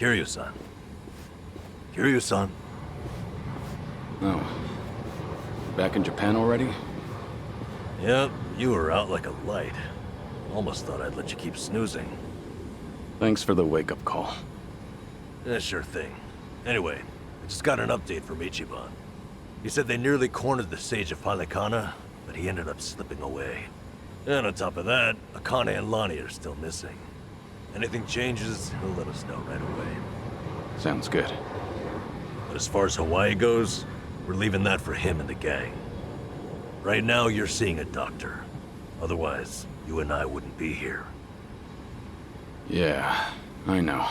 Kiryu-san. Kiryu-san. Oh. Back in Japan already? Yep, you were out like a light. Almost thought I'd let you keep snoozing. Thanks for the wake-up call. Yeah, sure thing. Anyway, I just got an update from Ichiban. He said they nearly cornered the Sage of Palikana, but he ended up slipping away. And on top of that, Akane and Lonnie are still missing. Anything changes, he'll let us know right away. Sounds good. But as far as Hawaii goes, we're leaving that for him and the gang. Right now, you're seeing a doctor. Otherwise, you and I wouldn't be here. Yeah, I know.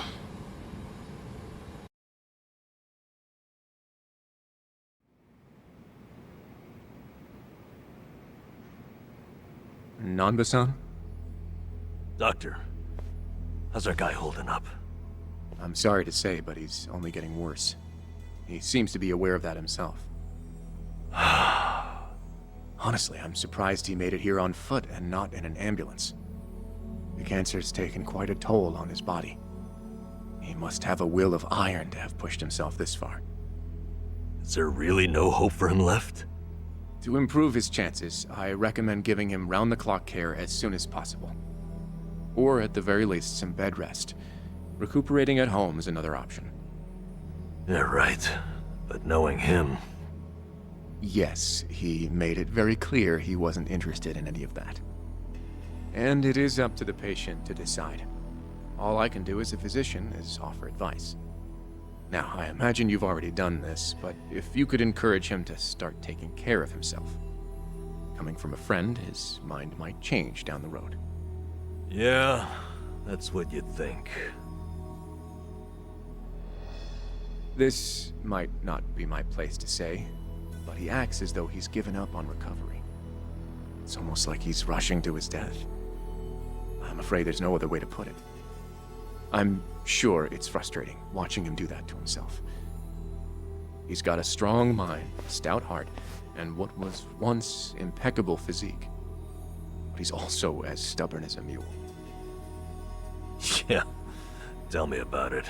Nanba-san? Doctor, how's our guy holding up? I'm sorry to say, but he's only getting worse. He seems to be aware of that himself. Honestly, I'm surprised he made it here on foot and not in an ambulance. The cancer's taken quite a toll on his body. He must have a will of iron to have pushed himself this far. Is there really no hope for him left? To improve his chances, I recommend giving him round-the-clock care as soon as possible. Or at the very least, some bed rest. Recuperating at home is another option. Yeah, right. But knowing him... Yes, he made it very clear he wasn't interested in any of that. And it is up to the patient to decide. All I can do as a physician is offer advice. Now, I imagine you've already done this, but if you could encourage him to start taking care of himself. Coming from a friend, his mind might change down the road. Yeah, that's what you'd think. This might not be my place to say, but he acts as though he's given up on recovery. It's almost like he's rushing to his death. I'm afraid there's no other way to put it. I'm sure it's frustrating watching him do that to himself. He's got a strong mind, a stout heart, and what was once impeccable physique. But he's also as stubborn as a mule. Yeah, tell me about it.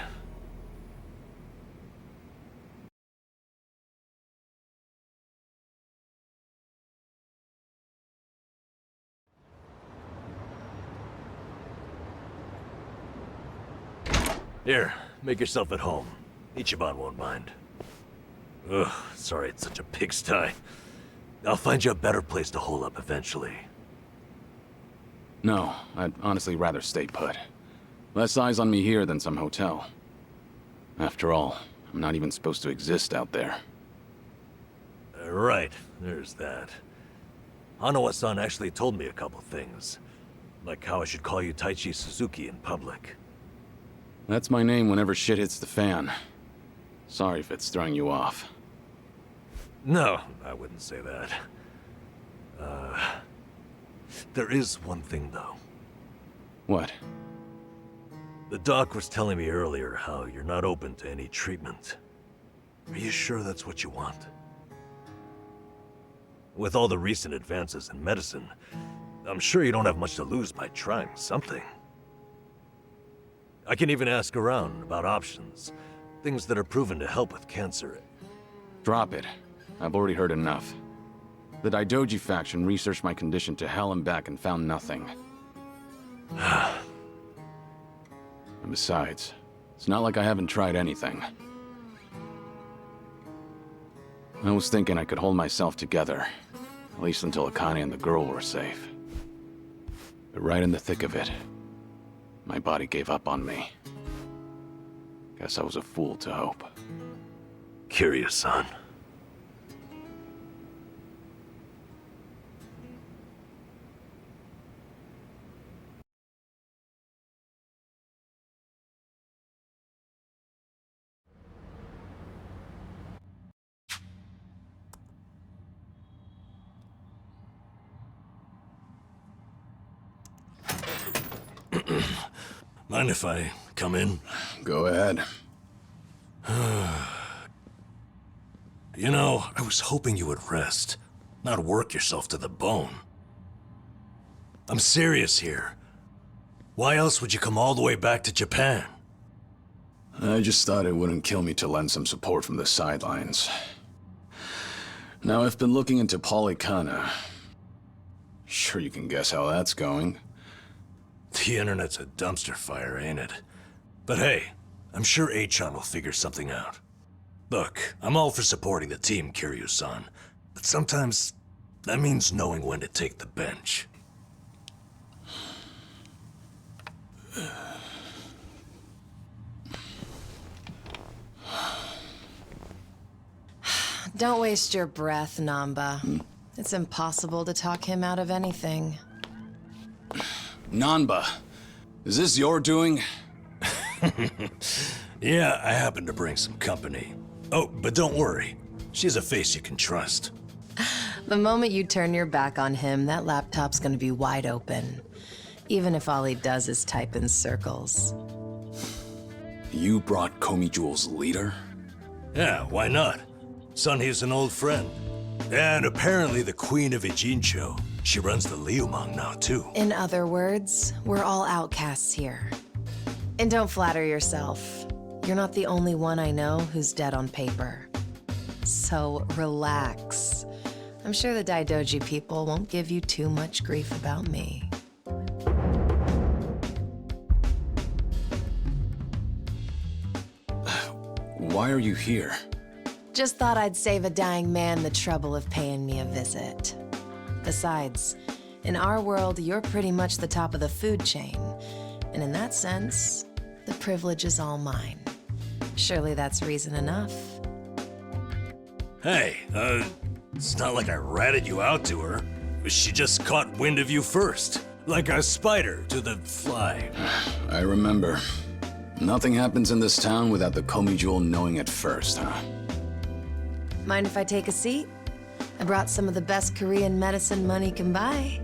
Here, make yourself at home. Ichiban won't mind. Ugh, sorry it's such a pigsty. I'll find you a better place to hole up eventually. No, I'd honestly rather stay put. Less eyes on me here than some hotel. After all, I'm not even supposed to exist out there. Right, there's that. Hanawa-san actually told me a couple things. Like how I should call you Taichi Suzuki in public. That's my name whenever shit hits the fan. Sorry if it's throwing you off. No, I wouldn't say that. There is one thing though. What? The doc was telling me earlier how you're not open to any treatment. Are you sure that's what you want? With all the recent advances in medicine, I'm sure you don't have much to lose by trying something. I can even ask around about options. Things that are proven to help with cancer. Drop it. I've already heard enough. The Daidoji faction researched my condition to hell and back and found nothing. And besides, it's not like I haven't tried anything. I was thinking I could hold myself together, at least until Akane and the girl were safe. But right in the thick of it, my body gave up on me. Guess I was a fool to hope. Kiryu-san. Mind if I come in? Go ahead. You know, I was hoping you would rest, not work yourself to the bone. I'm serious here. Why else would you come all the way back to Japan? I just thought it wouldn't kill me to lend some support from the sidelines. Now, I've been looking into Polycana. Sure you can guess how that's going. The internet's a dumpster fire, ain't it? But hey, I'm sure Achan will figure something out. Look, I'm all for supporting the team, Kiryu-san, but sometimes that means knowing when to take the bench. Don't waste your breath, Namba. It's impossible to talk him out of anything. Nanba, is this your doing? Yeah, I happen to bring some company. Oh, but don't worry. She's a face you can trust. The moment you turn your back on him, that laptop's gonna be wide open. Even if all he does is type in circles. You brought Komi Jewel's leader? Yeah, why not? Sunhee's an old friend. And apparently the Queen of Ijincho. She runs the Liumang now, too. In other words, we're all outcasts here. And don't flatter yourself. You're not the only one I know who's dead on paper. So relax. I'm sure the Daidoji people won't give you too much grief about me. Why are you here? Just thought I'd save a dying man the trouble of paying me a visit. Besides, in our world, you're pretty much the top of the food chain. And in that sense, the privilege is all mine. Surely that's reason enough. Hey, it's not like I ratted you out to her. She just caught wind of you first. Like a spider to the fly. I remember. Nothing happens in this town without the Komi Jewel knowing it first, huh? Mind if I take a seat? I brought some of the best Korean medicine money can buy.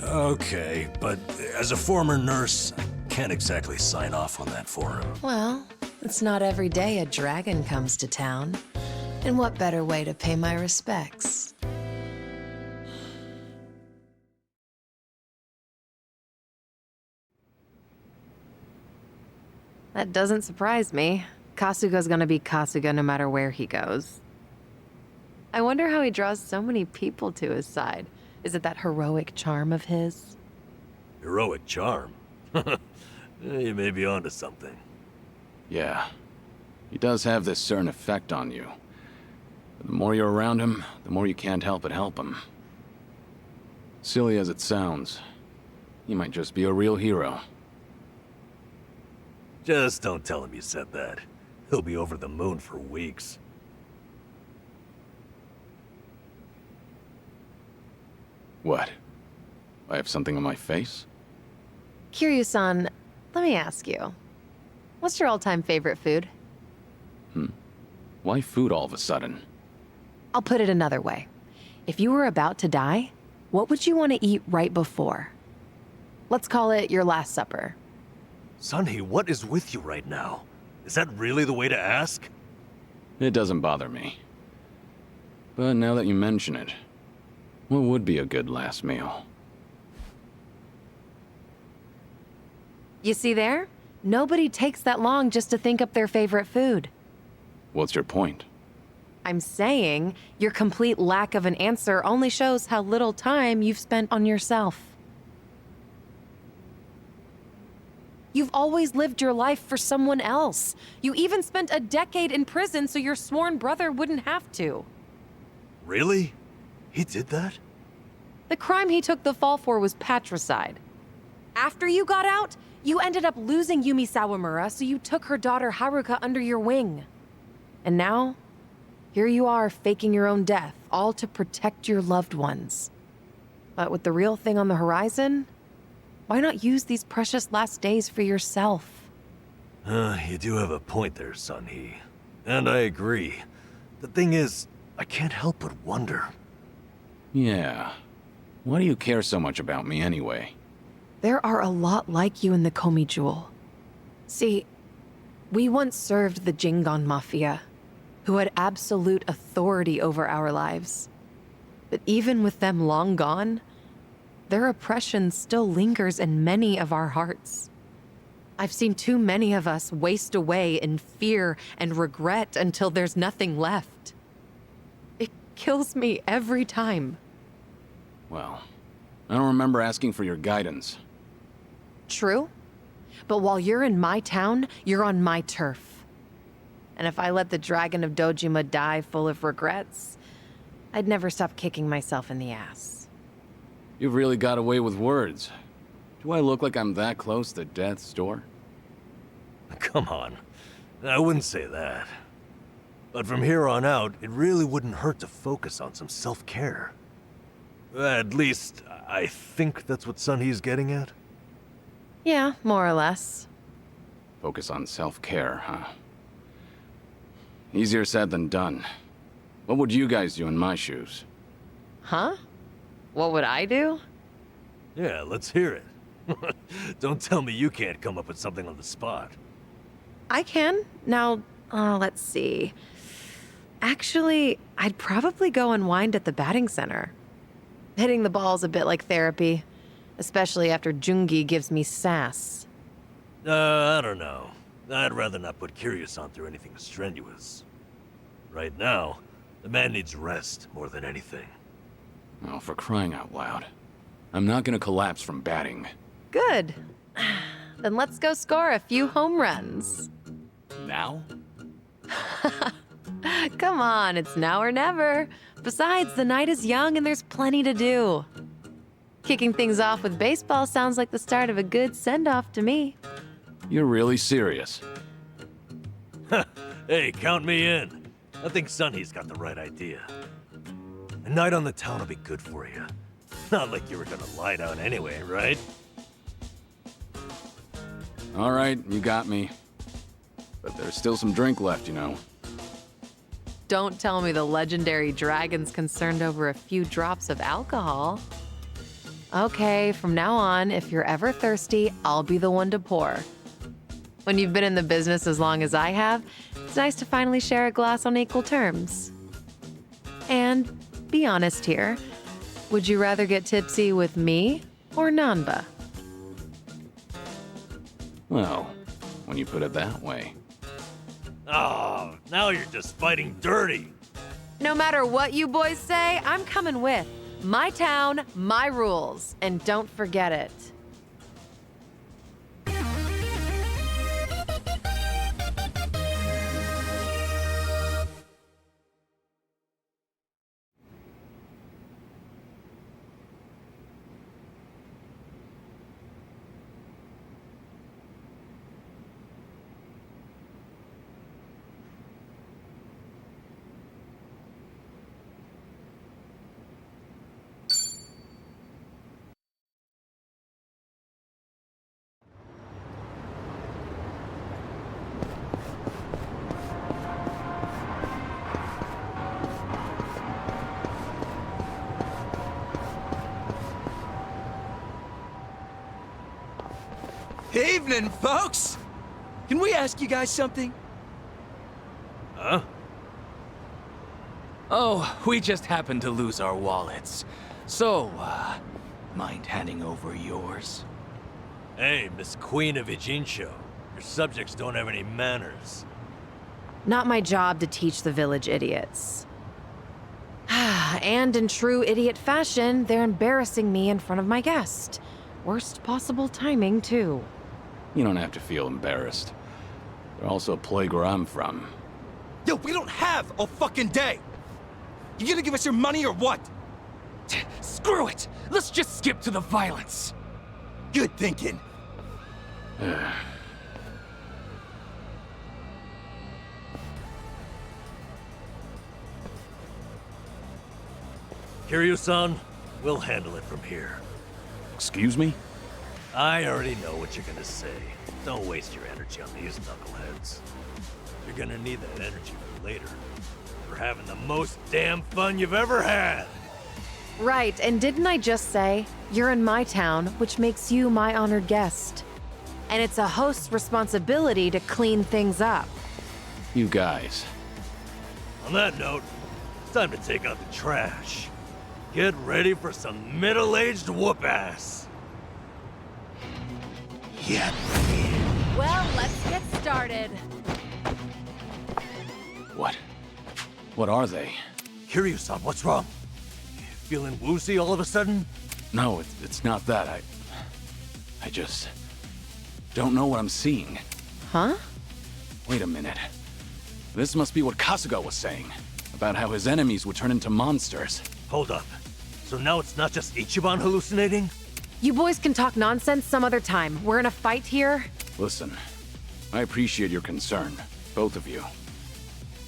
Okay, but as a former nurse, I can't exactly sign off on that for him. Well, it's not every day a dragon comes to town. And what better way to pay my respects? That doesn't surprise me. Kasuga's gonna be Kasuga no matter where he goes. I wonder how he draws so many people to his side. Is it that heroic charm of his? Heroic charm? You may be onto something. Yeah. He does have this certain effect on you. But the more you're around him, the more you can't help but help him. Silly as it sounds, he might just be a real hero. Just don't tell him you said that. He'll be over the moon for weeks. What? I have something on my face? Kiryu-san, let me ask you. What's your all-time favorite food? Why food all of a sudden? I'll put it another way. If you were about to die, what would you want to eat right before? Let's call it your last supper. Sunhee, what is with you right now? Is that really the way to ask? It doesn't bother me. But now that you mention it, what would be a good last meal? You see there? Nobody takes that long just to think up their favorite food. What's your point? I'm saying your complete lack of an answer only shows how little time you've spent on yourself. You've always lived your life for someone else. You even spent a decade in prison so your sworn brother wouldn't have to. Really? He did that? The crime he took the fall for was patricide. After you got out, you ended up losing Yumi Sawamura, so you took her daughter Haruka under your wing. And now, here you are faking your own death, all to protect your loved ones. But with the real thing on the horizon, why not use these precious last days for yourself? You do have a point there, Sunhee. And I agree. The thing is, I can't help but wonder. Yeah. Why do you care so much about me anyway? There are a lot like you in the Komi Jewel. See, we once served the Jingon Mafia, who had absolute authority over our lives. But even with them long gone, their oppression still lingers in many of our hearts. I've seen too many of us waste away in fear and regret until there's nothing left. It kills me every time. Well, I don't remember asking for your guidance. True. But while you're in my town, you're on my turf. And if I let the Dragon of Dojima die full of regrets, I'd never stop kicking myself in the ass. You've really got away with words. Do I look like I'm that close to death's door? Come on. I wouldn't say that. But from here on out, it really wouldn't hurt to focus on some self-care. At least, I think that's what Sunhee's getting at. Yeah, more or less. Focus on self-care, huh? Easier said than done. What would you guys do in my shoes? Huh? What would I do? Yeah, let's hear it. Don't tell me you can't come up with something on the spot. I can. Now, let's see. Actually, I'd probably go unwind at the batting center. Hitting the ball's a bit like therapy, especially after Jungi gives me sass. I don't know. I'd rather not put Kiryu-san through anything strenuous. Right now, the man needs rest more than anything. Oh, for crying out loud. I'm not gonna collapse from batting. Good. Then let's go score a few home runs. Now? Come on, it's now or never. Besides, the night is young and there's plenty to do. Kicking things off with baseball sounds like the start of a good send-off to me. You're really serious? Hey, count me in. I think Sunny's got the right idea. A night on the town will be good for you. Not like you were gonna lie down anyway, right? All right, you got me. But there's still some drink left, you know. Don't tell me the legendary dragon's concerned over a few drops of alcohol. Okay, from now on, if you're ever thirsty, I'll be the one to pour. When you've been in the business as long as I have, it's nice to finally share a glass on equal terms. And be honest here, would you rather get tipsy with me or Nanba? Well, when you put it that way. Oh, now you're just fighting dirty. No matter what you boys say, I'm coming with. My town, my rules, and don't forget it. Evening, folks! Can we ask you guys something? Huh? Oh, we just happened to lose our wallets. So, mind handing over yours? Hey, Miss Queen of Ijincho. Your subjects don't have any manners. Not my job to teach the village idiots. And in true idiot fashion, they're embarrassing me in front of my guest. Worst possible timing, too. You don't have to feel embarrassed. They're also a place where I'm from. Yo, we don't have a fucking day! You gonna give us your money or what? Screw it! Let's just skip to the violence! Good thinking. Kiryu-san, we'll handle it from here. Excuse me? I already know what you're gonna say. Don't waste your energy on these knuckleheads. You're gonna need that energy for later. For having the most damn fun you've ever had! Right, and didn't I just say, you're in my town, which makes you my honored guest. And it's a host's responsibility to clean things up. You guys. On that note, it's time to take out the trash. Get ready for some middle-aged whoop-ass. Yeah. Let's get started. What? What are they? Kiryu-san, what's wrong? Feeling woozy all of a sudden? No, it's not that. I just don't know what I'm seeing. Huh? Wait a minute. This must be what Kasuga was saying, about how his enemies would turn into monsters. Hold up. So now it's not just Ichiban hallucinating? You boys can talk nonsense some other time. We're in a fight here. Listen, I appreciate your concern, both of you.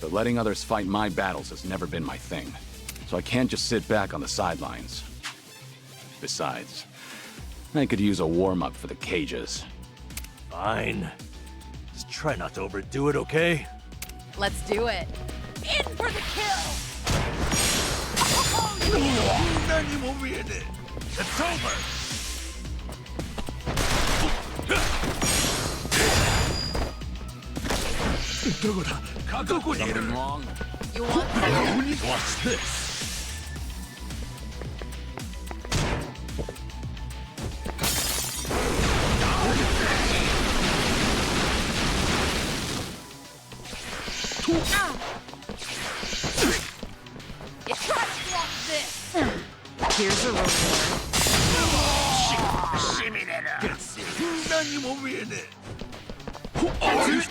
But letting others fight my battles has never been my thing. So I can't just sit back on the sidelines. Besides, I could use a warm-up for the cages. Fine. Just try not to overdo it, okay? Let's do it. In for the kill! It's over! Something wrong? You want to? Watch this. Try to block this! Here's a reward.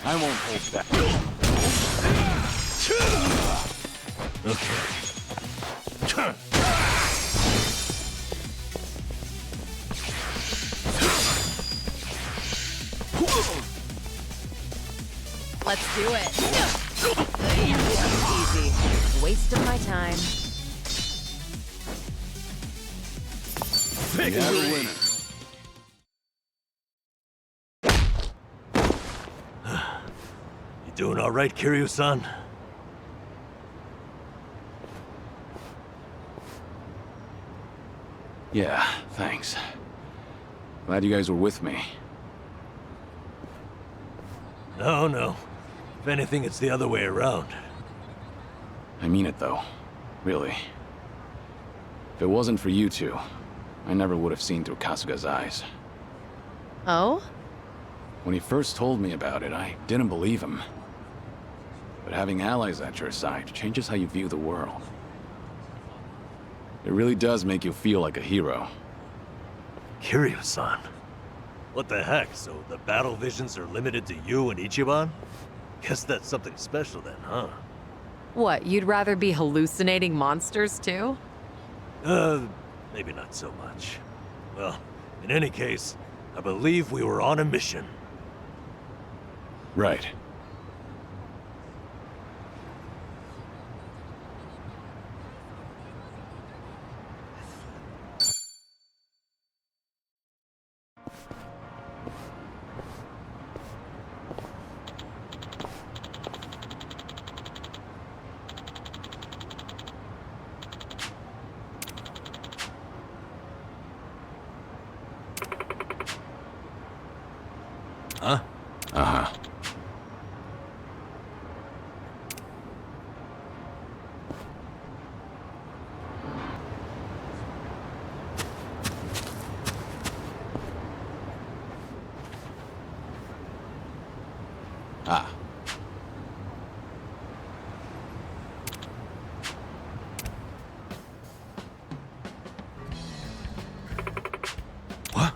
I won't hold back. Okay. Let's do it. Easy. Waste of my time. Pick Yeah, me. winner. You doing all right, Kiryu-san? Yeah, thanks. Glad you guys were with me. No, no. If anything, it's the other way around. I mean it, though. Really. If it wasn't for you two, I never would have seen through Kasuga's eyes. Oh? When he first told me about it, I didn't believe him. But having allies at your side changes how you view the world. It really does make you feel like a hero. Kiryu-san? What the heck? So the battle visions are limited to you and Ichiban? Guess that's something special then, huh? What, you'd rather be hallucinating monsters too? Maybe not so much. Well, in any case, I believe we were on a mission. Right. Huh? Uh-huh. Ah. What?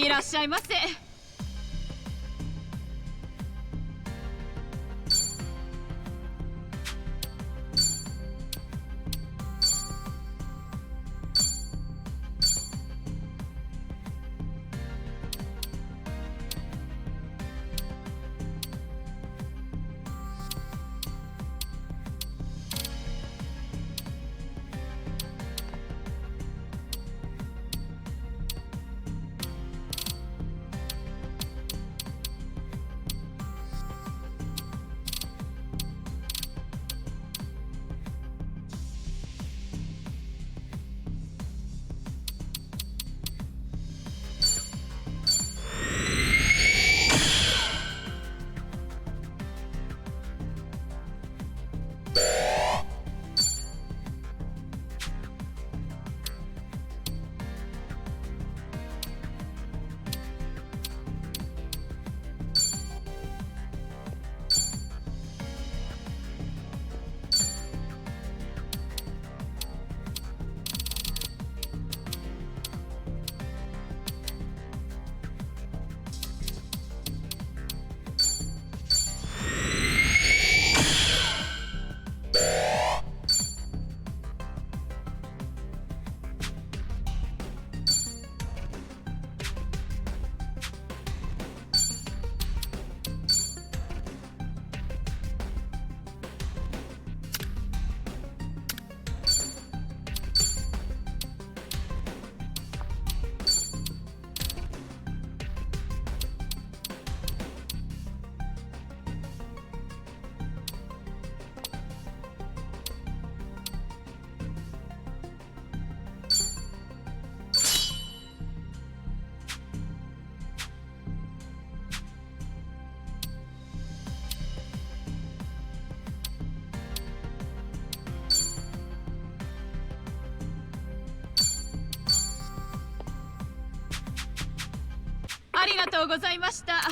いらっしゃいませ。ありがとうございました。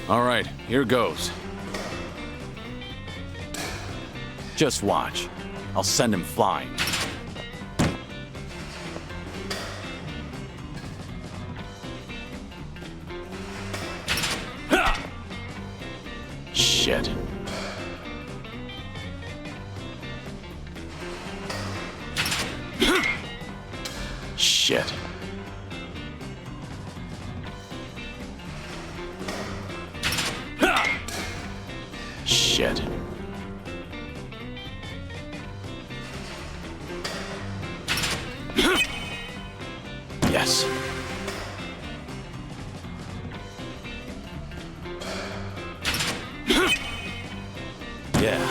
All right, here goes. Just watch. I'll send him flying. Ha! Shit. Shit. Shit. Yes. Yeah.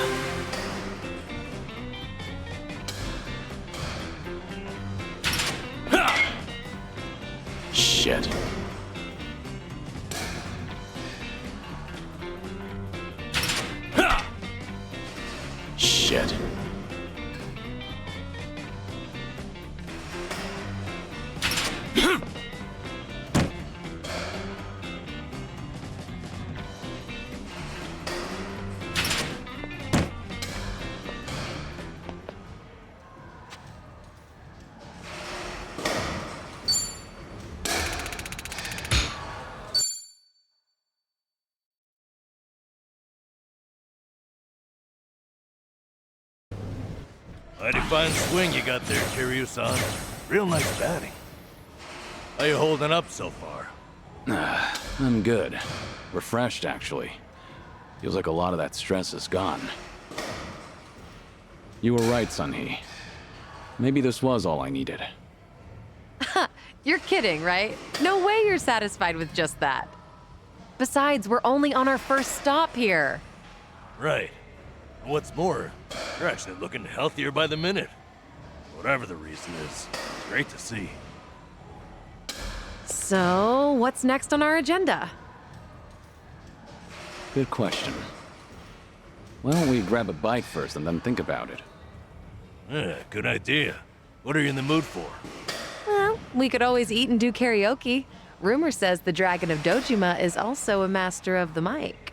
Shit. Shit. Mighty fine swing you got there, Kiryu-san. Real nice batting. How you holding up so far? I'm good. Refreshed, actually. Feels like a lot of that stress is gone. You were right, Sunhee. Maybe this was all I needed. You're kidding, right? No way you're satisfied with just that. Besides, we're only on our first stop here. Right. What's more, you're actually looking healthier by the minute. Whatever the reason is, it's great to see. So, what's next on our agenda? Good question. Why don't we grab a bite first and then think about it? Yeah, good idea. What are you in the mood for? Well, we could always eat and do karaoke. Rumor says the Dragon of Dojima is also a master of the mic.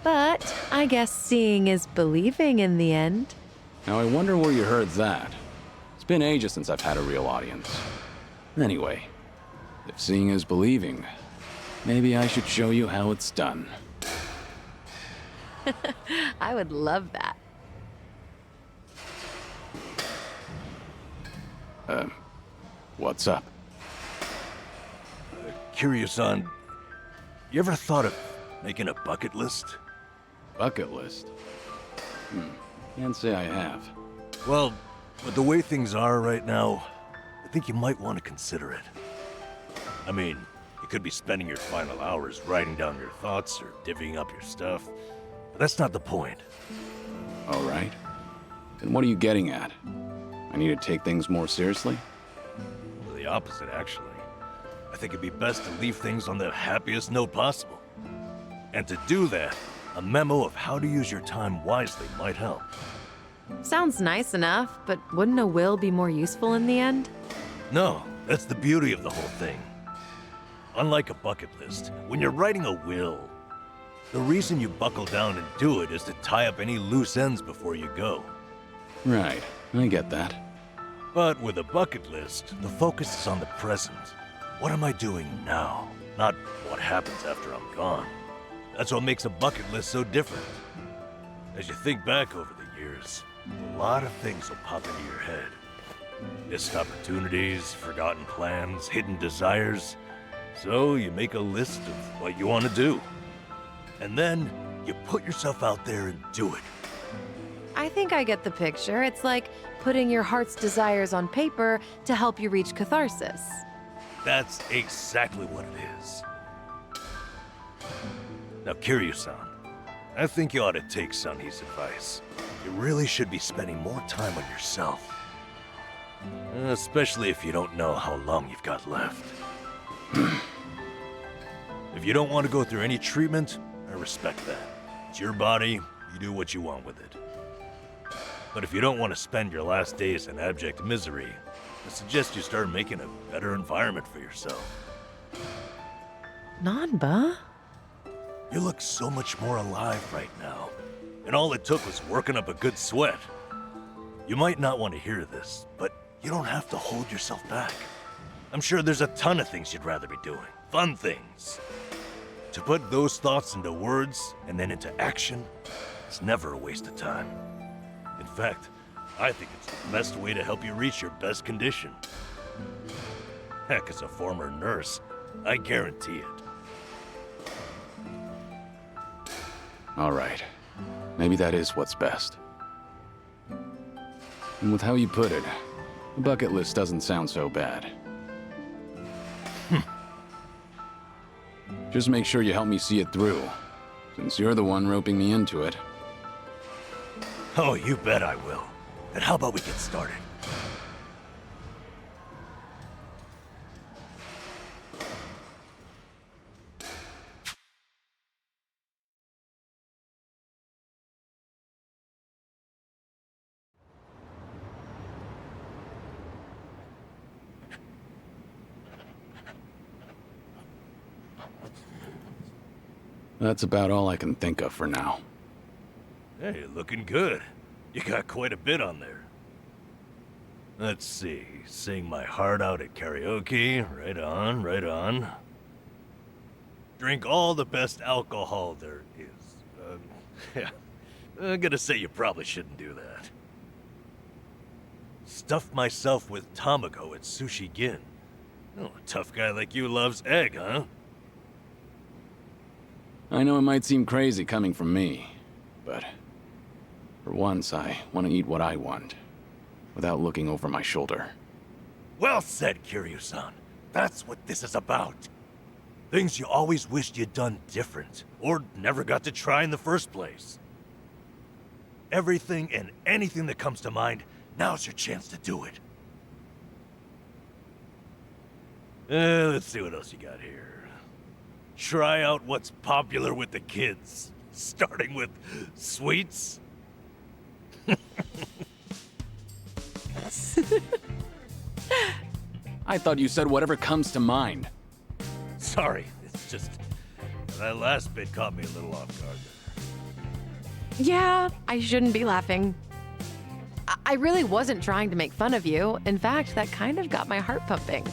But I guess seeing is believing in the end. Now I wonder where you heard that. It's been ages since I've had a real audience. Anyway, if seeing is believing, maybe I should show you how it's done. I would love that. What's up? Curious on, you ever thought of making a bucket list? Bucket list? Can't say I have. Well, with the way things are right now, I think you might want to consider it. I mean, you could be spending your final hours writing down your thoughts or divvying up your stuff, but that's not the point. All right. Then what are you getting at? I need to take things more seriously? Well, the opposite, actually. I think it'd be best to leave things on the happiest note possible. And to do that, a memo of how to use your time wisely might help. Sounds nice enough, but wouldn't a will be more useful in the end? No, that's the beauty of the whole thing. Unlike a bucket list, when you're writing a will, the reason you buckle down and do it is to tie up any loose ends before you go. Right, I get that. But with a bucket list, the focus is on the present. What am I doing now? Not what happens after I'm gone. That's what makes a bucket list so different. As you think back over the years, a lot of things will pop into your head. Missed opportunities, forgotten plans, hidden desires. So you make a list of what you want to do. And then you put yourself out there and do it. I think I get the picture. It's like putting your heart's desires on paper to help you reach catharsis. That's exactly what it is. Now, Kiryu-san, I think you ought to take Sunny's advice. You really should be spending more time on yourself. Especially if you don't know how long you've got left. If you don't want to go through any treatment, I respect that. It's your body, you do what you want with it. But if you don't want to spend your last days in abject misery, I suggest you start making a better environment for yourself. Nanba? You look so much more alive right now, and all it took was working up a good sweat. You might not want to hear this, but you don't have to hold yourself back. I'm sure there's a ton of things you'd rather be doing, fun things. To put those thoughts into words and then into action is never a waste of time. In fact, I think it's the best way to help you reach your best condition. Heck, as a former nurse, I guarantee it. All right. Maybe that is what's best. And with how you put it, the bucket list doesn't sound so bad. Just make sure you help me see it through, since you're the one roping me into it. Oh, you bet I will. And how about we get started? That's about all I can think of for now. Hey, looking good. You got quite a bit on there. Let's see. Sing my heart out at karaoke. Right on, right on. Drink all the best alcohol there is. Yeah. I'm gonna say you probably shouldn't do that. Stuff myself with tamago at Sushi Gin. Oh, a tough guy like you loves egg, huh? I know it might seem crazy coming from me, but for once I want to eat what I want, without looking over my shoulder. Well said, Kiryu-san. That's what this is about. Things you always wished you'd done different, or never got to try in the first place. Everything and anything that comes to mind, now's your chance to do it. Let's see what else you got here. Try out what's popular with the kids, starting with sweets. I thought you said whatever comes to mind. Sorry, it's just that last bit caught me a little off guard there. Yeah, I shouldn't be laughing. I really wasn't trying to make fun of you. In fact, that kind of got my heart pumping.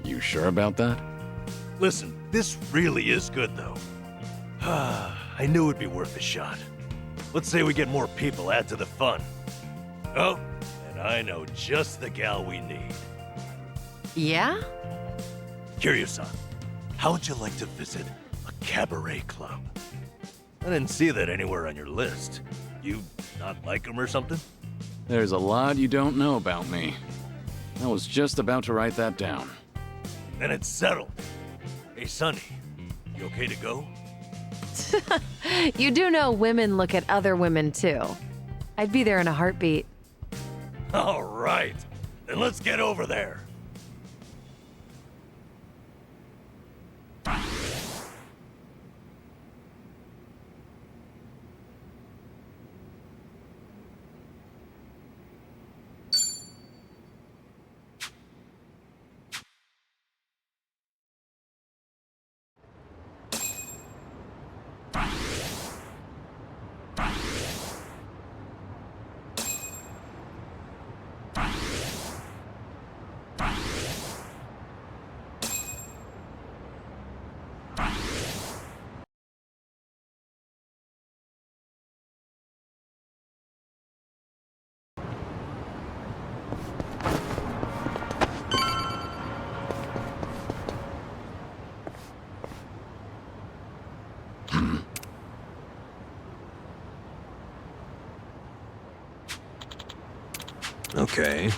You sure about that? Listen, this really is good, though. I knew it'd be worth a shot. Let's say we get more people, add to the fun. Oh, and I know just the gal we need. Yeah? Kiryu-san, how would you like to visit a cabaret club? I didn't see that anywhere on your list. You not like them or something? There's a lot you don't know about me. I was just about to write that down. Then it's settled. Hey, Sonny, you okay to go? You do know women look at other women too. I'd be there in a heartbeat. All right, then let's get over there. Okay.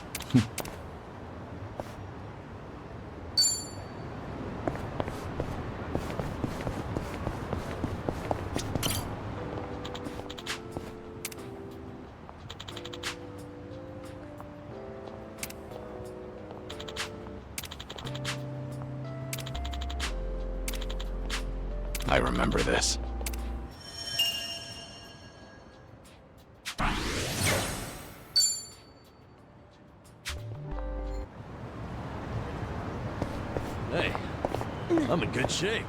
I remember this. Hey, I'm in good shape.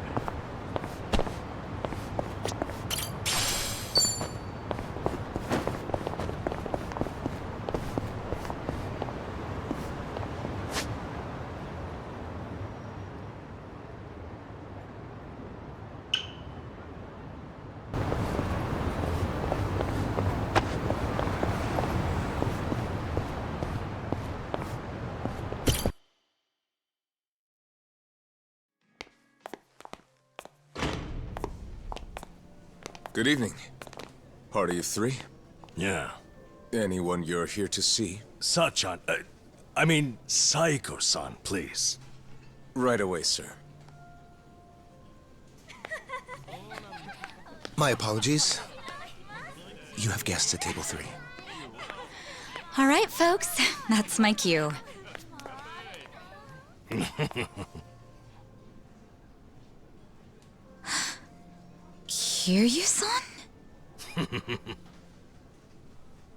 Good evening. Party of three? Yeah. Anyone you're here to see? Sachan, I mean, Saiko-san, please. Right away, sir. My apologies. You have guests at table 3. All right, folks, that's my cue. Kiryu-san?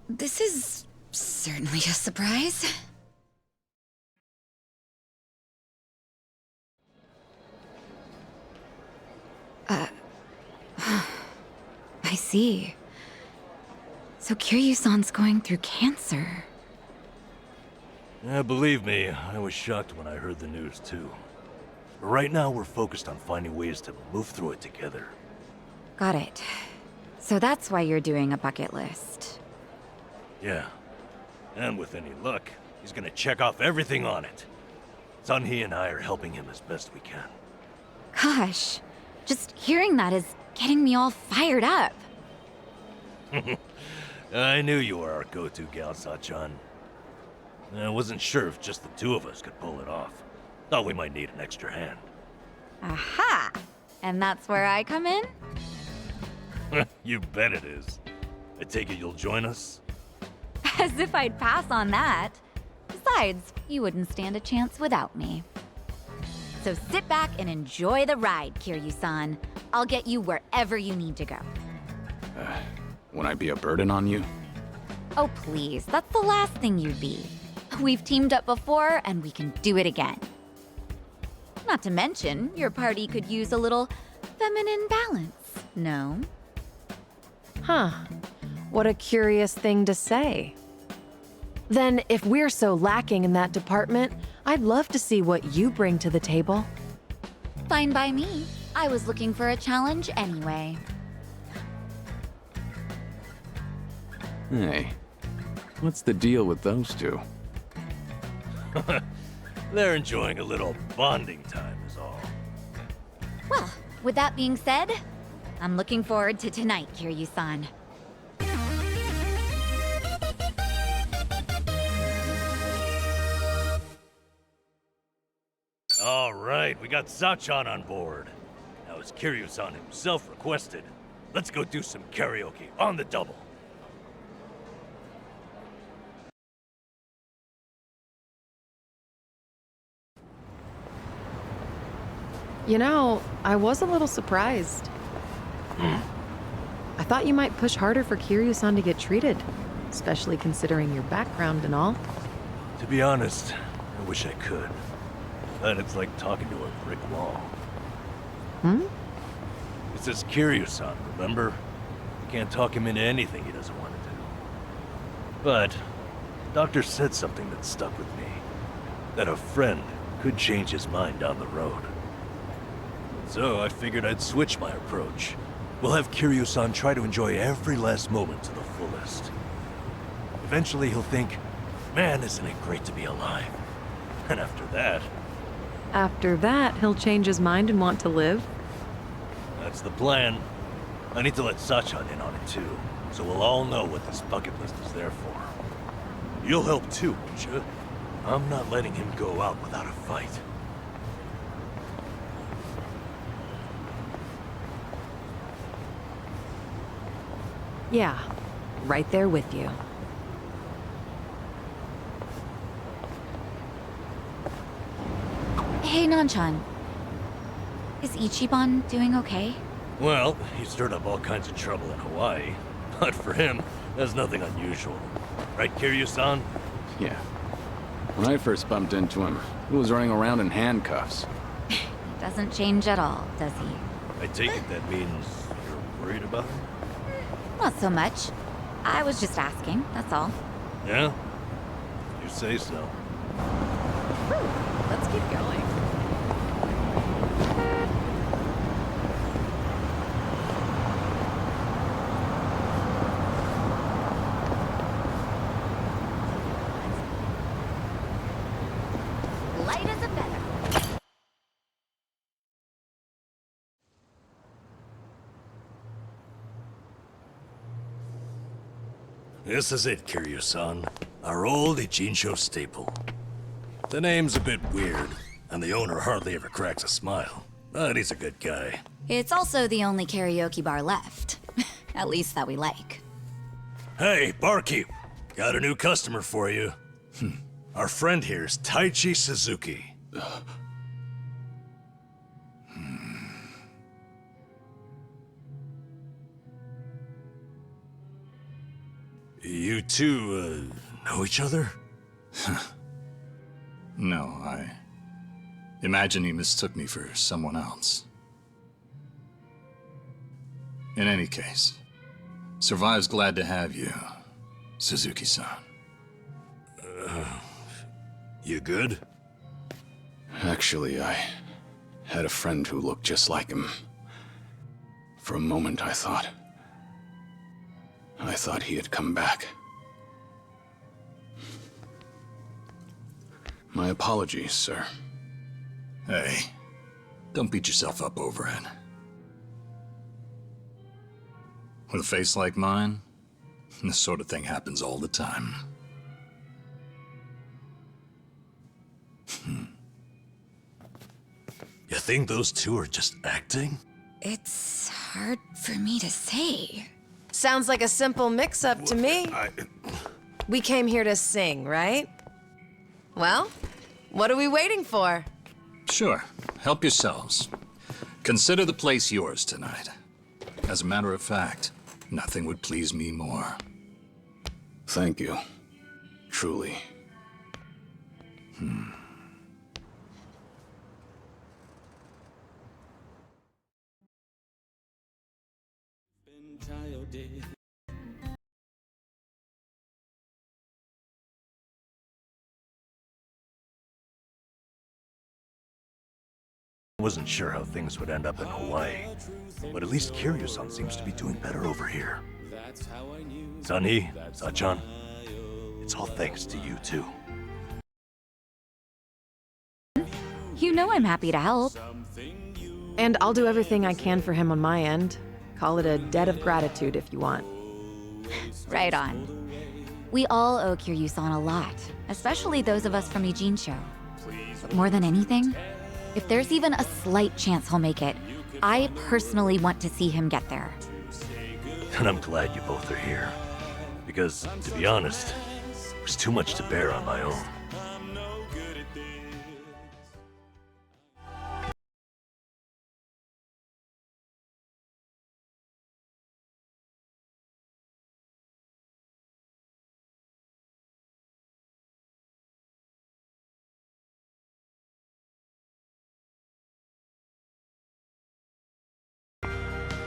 This is certainly a surprise. I see. So Kiryu-san's going through cancer. Yeah, believe me, I was shocked when I heard the news too. But right now we're focused on finding ways to move through it together. Got it. So that's why you're doing a bucket list. Yeah. And with any luck, he's gonna check off everything on it. Sunhee and I are helping him as best we can. Gosh, just hearing that is getting me all fired up. I knew you were our go-to gal, Sachan. I wasn't sure if just the two of us could pull it off. Thought we might need an extra hand. Aha! And that's where I come in? You bet it is. I take it you'll join us? As if I'd pass on that. Besides, you wouldn't stand a chance without me. So sit back and enjoy the ride, Kiryu-san. I'll get you wherever you need to go. Would I be a burden on you? Oh, please, that's the last thing you'd be. We've teamed up before, and we can do it again. Not to mention, your party could use a little feminine balance, no? Huh. What a curious thing to say. Then, if we're so lacking in that department, I'd love to see what you bring to the table. Fine by me. I was looking for a challenge anyway. Hey, what's the deal with those two? They're enjoying a little bonding time is all. Well, with that being said, I'm looking forward to tonight, Kiryu-san. All right, we got Sachan on board. Now, as Kiryu-san himself requested, let's go do some karaoke on the double. You know, I was a little surprised. I thought you might push harder for Kiryu-san to get treated, especially considering your background and all. To be honest, I wish I could. But it's like talking to a brick wall. It's this Kiryu-san, remember? You can't talk him into anything he doesn't want to do. But, the doctor said something that stuck with me. That a friend could change his mind down the road. So I figured I'd switch my approach. We'll have Kiryu-san try to enjoy every last moment to the fullest. Eventually he'll think, man, isn't it great to be alive? And after that... After that, he'll change his mind and want to live? That's the plan. I need to let Sachan in on it too, so we'll all know what this bucket list is there for. You'll help too, won't you? I'm not letting him go out without a fight. Yeah, right there with you. Hey, Nanchan. Is Ichiban doing okay? Well, he stirred up all kinds of trouble in Hawaii. But for him, that's nothing unusual. Right, Kiryu-san? Yeah. When I first bumped into him, he was running around in handcuffs. Doesn't change at all, does he? I take it that means you're worried about him? Not so much. I was just asking, that's all. Yeah? You say so. Let's keep going. Light as a feather. This is it, Kiryu-san. Our old Ichinsho staple. The name's a bit weird, and the owner hardly ever cracks a smile. But he's a good guy. It's also the only karaoke bar left. At least that we like. Hey, barkeep! Got a new customer for you. Our friend here's Taichi Suzuki. You two, know each other? No, I imagine he mistook me for someone else. In any case, Survive's glad to have you, Suzuki-san. You good? Actually, I had a friend who looked just like him. For a moment, I thought he had come back. My apologies, sir. Hey, don't beat yourself up over it. With a face like mine, this sort of thing happens all the time. You think those two are just acting? It's hard for me to say. Sounds like a simple mix-up to me. We came here to sing, right? Well, what are we waiting for? Sure, help yourselves. Consider the place yours tonight. As a matter of fact, nothing would please me more. Thank you. Truly. Wasn't sure how things would end up in Hawaii, but at least Kiryu-san seems to be doing better over here. Sunny, Sachan, it's all thanks to you too. You know I'm happy to help. And I'll do everything I can for him on my end. Call it a debt of gratitude if you want. Right on. We all owe Kiryu-san a lot, especially those of us from Eugene-cho. But more than anything, if there's even a slight chance he'll make it, I personally want to see him get there. And I'm glad you both are here. Because, to be honest, it was too much to bear on my own.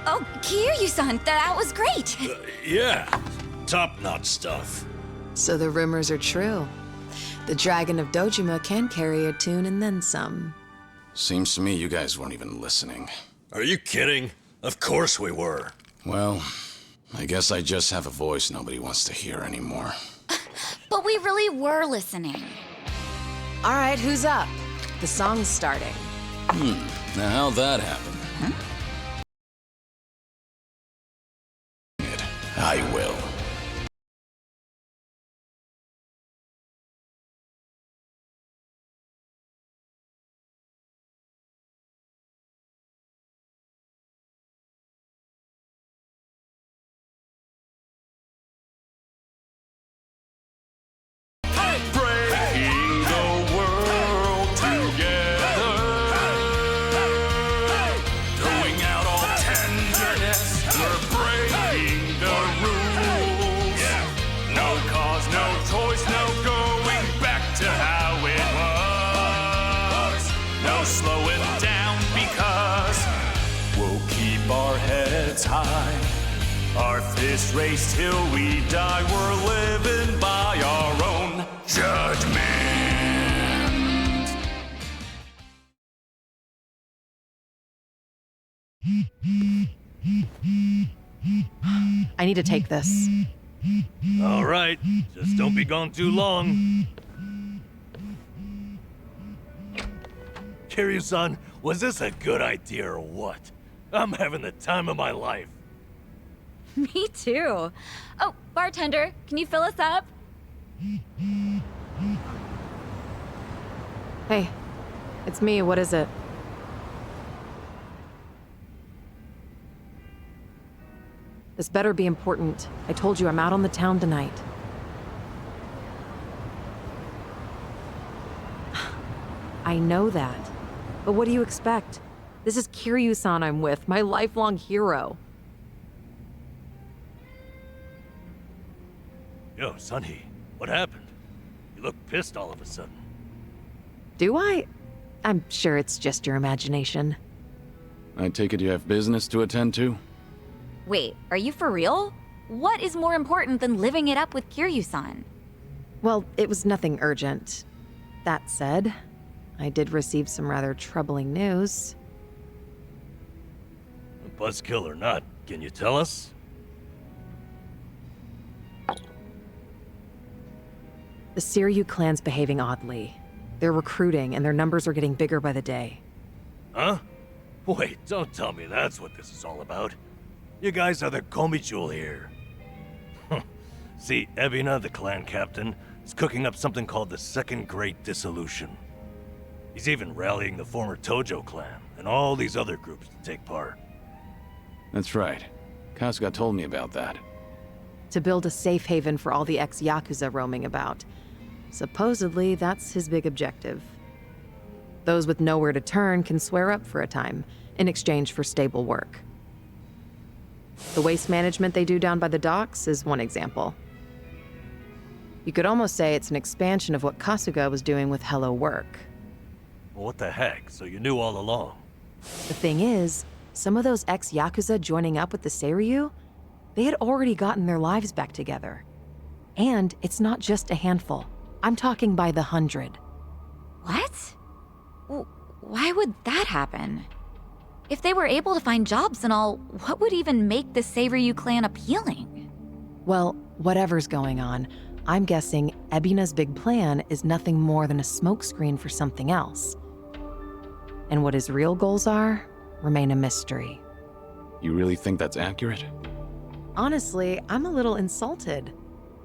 Oh, Kiryu-san, that was great! Yeah, top-notch stuff. So the rumors are true. The Dragon of Dojima can carry a tune and then some. Seems to me you guys weren't even listening. Are you kidding? Of course we were. Well, I guess I just have a voice nobody wants to hear anymore. But we really were listening. All right, who's up? The song's starting. Now how'd that happen? I will. Breaking the world together, throwing out all tenderness. We're breaking the rules. No cause, no choice, no going back to how it was. No slowing down because we'll keep our heads high. Our fist raised till we die. We're living by our own judgment. I need to take this. All right, just don't be gone too long. Kiryu-san, was this a good idea or what? I'm having the time of my life. Me too. Oh, bartender, can you fill us up? Hey, it's me. What is it? This better be important. I told you I'm out on the town tonight. I know that. But what do you expect? This is Kiryu-san I'm with, my lifelong hero. Yo, Sunny, what happened? You look pissed all of a sudden. Do I? I'm sure it's just your imagination. I take it you have business to attend to? Wait, are you for real? What is more important than living it up with Kiryu-san? Well, it was nothing urgent. That said, I did receive some rather troubling news. Buzzkill or not, can you tell us? The Siryu clan's behaving oddly. They're recruiting, and their numbers are getting bigger by the day. Huh? Wait, don't tell me that's what this is all about. You guys are the Komichul here. See, Ebina, the clan captain, is cooking up something called the Second Great Dissolution. He's even rallying the former Tojo clan and all these other groups to take part. That's right. Kasuga told me about that. To build a safe haven for all the ex-Yakuza roaming about. Supposedly, that's his big objective. Those with nowhere to turn can swear up for a time, in exchange for stable work. The waste management they do down by the docks is one example. You could almost say it's an expansion of what Kasuga was doing with Hello Work. Well, what the heck? So you knew all along? The thing is, some of those ex-Yakuza joining up with the Seiryu, they had already gotten their lives back together. And it's not just a handful. I'm talking by the 100. What? Why would that happen? If they were able to find jobs and all, what would even make the Seiryu clan appealing? Well, whatever's going on, I'm guessing Ebina's big plan is nothing more than a smokescreen for something else. And what his real goals are remain a mystery. You really think that's accurate? Honestly, I'm a little insulted.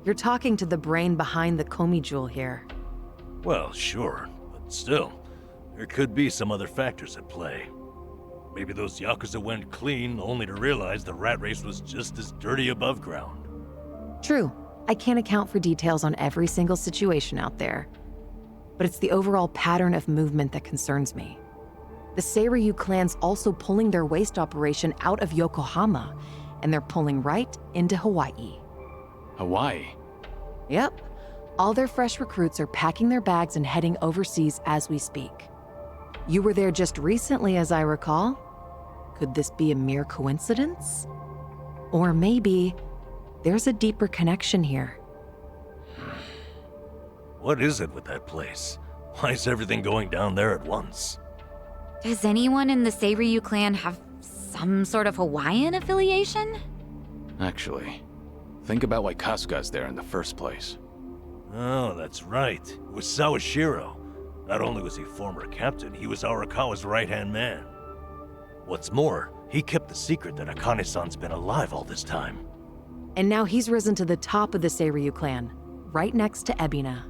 You're talking to the brain behind the Komi jewel here. Well, sure, but still, there could be some other factors at play. Maybe those Yakuza went clean only to realize the rat race was just as dirty above ground. True, I can't account for details on every single situation out there. But it's the overall pattern of movement that concerns me. The Seiryu clan's also pulling their waste operation out of Yokohama, and they're pulling right into Hawaii. Hawaii? Yep. All their fresh recruits are packing their bags and heading overseas as we speak. You were there just recently, as I recall. Could this be a mere coincidence? Or maybe there's a deeper connection here. What is it with that place? Why is everything going down there at once? Does anyone in the Seiryu clan have some sort of Hawaiian affiliation? Actually, think about why Kasuga's there in the first place. Oh, that's right. It was Sawashiro. Not only was he former captain, he was Arakawa's right-hand man. What's more, he kept the secret that Akane-san's been alive all this time. And now he's risen to the top of the Seiryu clan, right next to Ebina.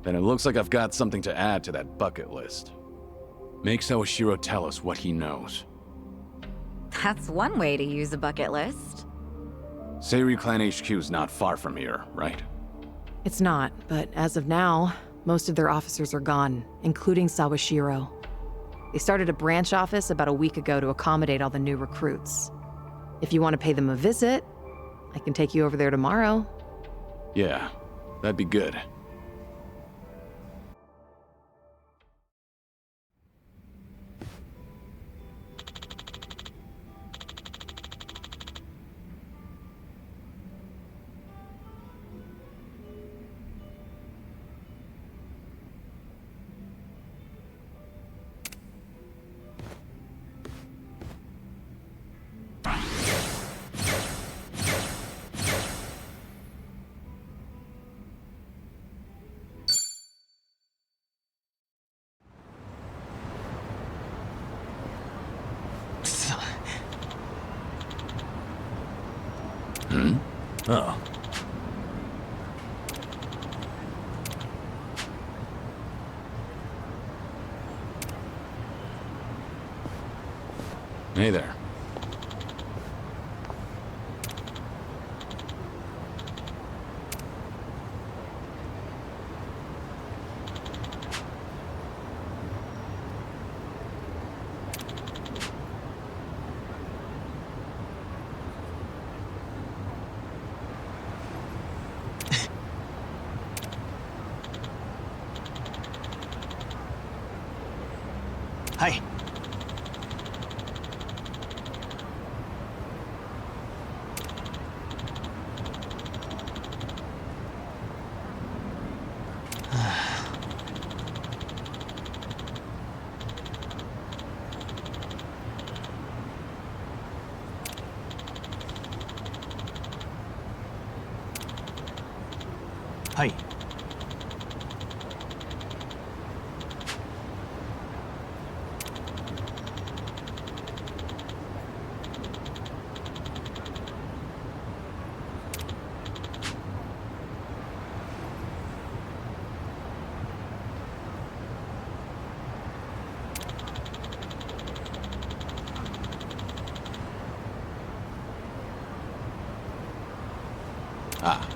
Then it looks like I've got something to add to that bucket list. Make Sawashiro tell us what he knows. That's one way to use a bucket list. Seiryu Clan HQ's not far from here, right? It's not, but as of now, most of their officers are gone, including Sawashiro. They started a branch office about a week ago to accommodate all the new recruits. If you want to pay them a visit, I can take you over there tomorrow. Yeah, that'd be good. Oh. Hey there. Hi. Hi. Ah.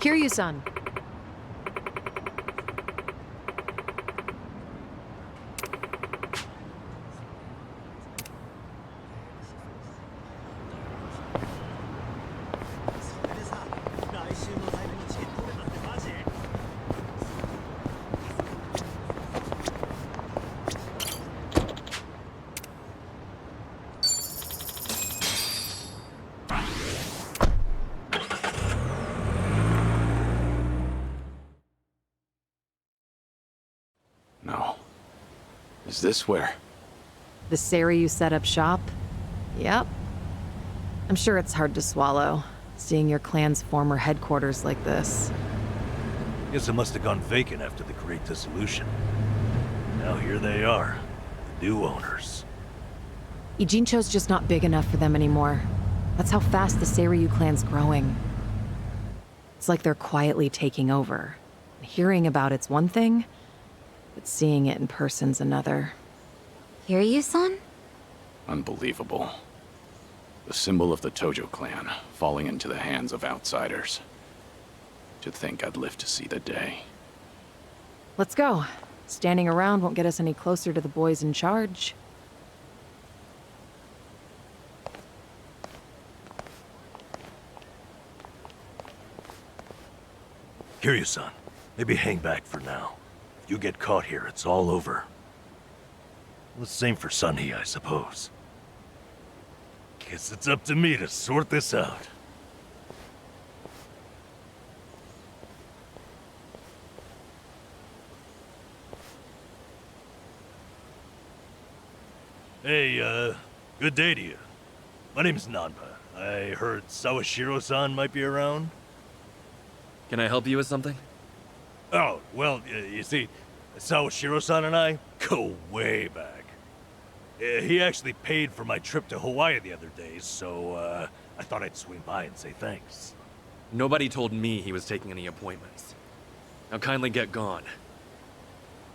Kiryu-san. No. Is this where? The Seiryu set up shop? Yep. I'm sure it's hard to swallow, seeing your clan's former headquarters like this. Guess it must have gone vacant after the Great Dissolution. Now here they are, the new owners. Ijincho's just not big enough for them anymore. That's how fast the Seiryu clan's growing. It's like they're quietly taking over. Hearing about it's one thing, but seeing it in person's another. Kiryu-san? Unbelievable. The symbol of the Tojo clan, falling into the hands of outsiders. To think I'd live to see the day. Let's go. Standing around won't get us any closer to the boys in charge. Kiryu-san, maybe hang back for now. If you get caught here, it's all over. Well, the same for Sunny, I suppose. Guess it's up to me to sort this out. Hey, good day to you. My name's Nanba. I heard Sawashiro-san might be around. Can I help you with something? Oh, well, you see, Sawashiro-san and I go way back. He actually paid for my trip to Hawaii the other day, so, I thought I'd swing by and say thanks. Nobody told me he was taking any appointments. Now kindly get gone.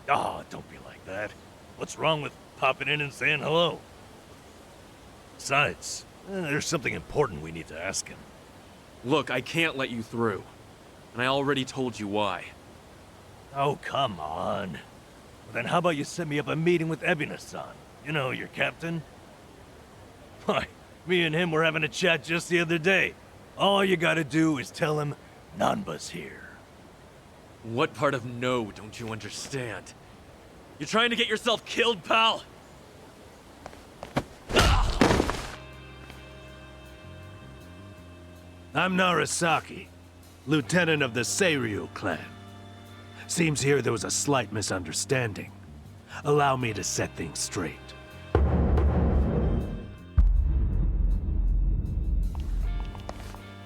Oh, don't be like that. What's wrong with popping in and saying hello? Besides, there's something important we need to ask him. Look, I can't let you through. And I already told you why. Oh, come on. Well, then how about you set me up a meeting with Ebina-san? You know, your captain? Why, me and him were having a chat just the other day. All you gotta do is tell him Nanba's here. What part of no don't you understand? You're trying to get yourself killed, pal? I'm Narasaki, lieutenant of the Seiryu clan. Seems here there was a slight misunderstanding. Allow me to set things straight.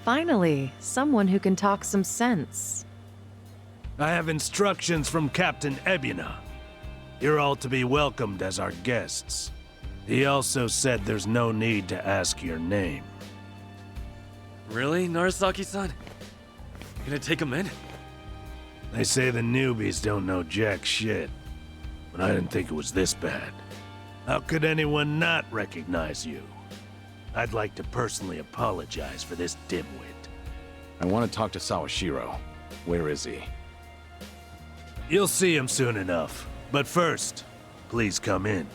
Finally, someone who can talk some sense. I have instructions from Captain Ebina. You're all to be welcomed as our guests. He also said there's no need to ask your name. Really, Narasaki-san? You gonna take him in? They say the newbies don't know jack shit, but I didn't think it was this bad. How could anyone not recognize you? I'd like to personally apologize for this dimwit. I want to talk to Sawashiro. Where is he? You'll see him soon enough. But first, please come in.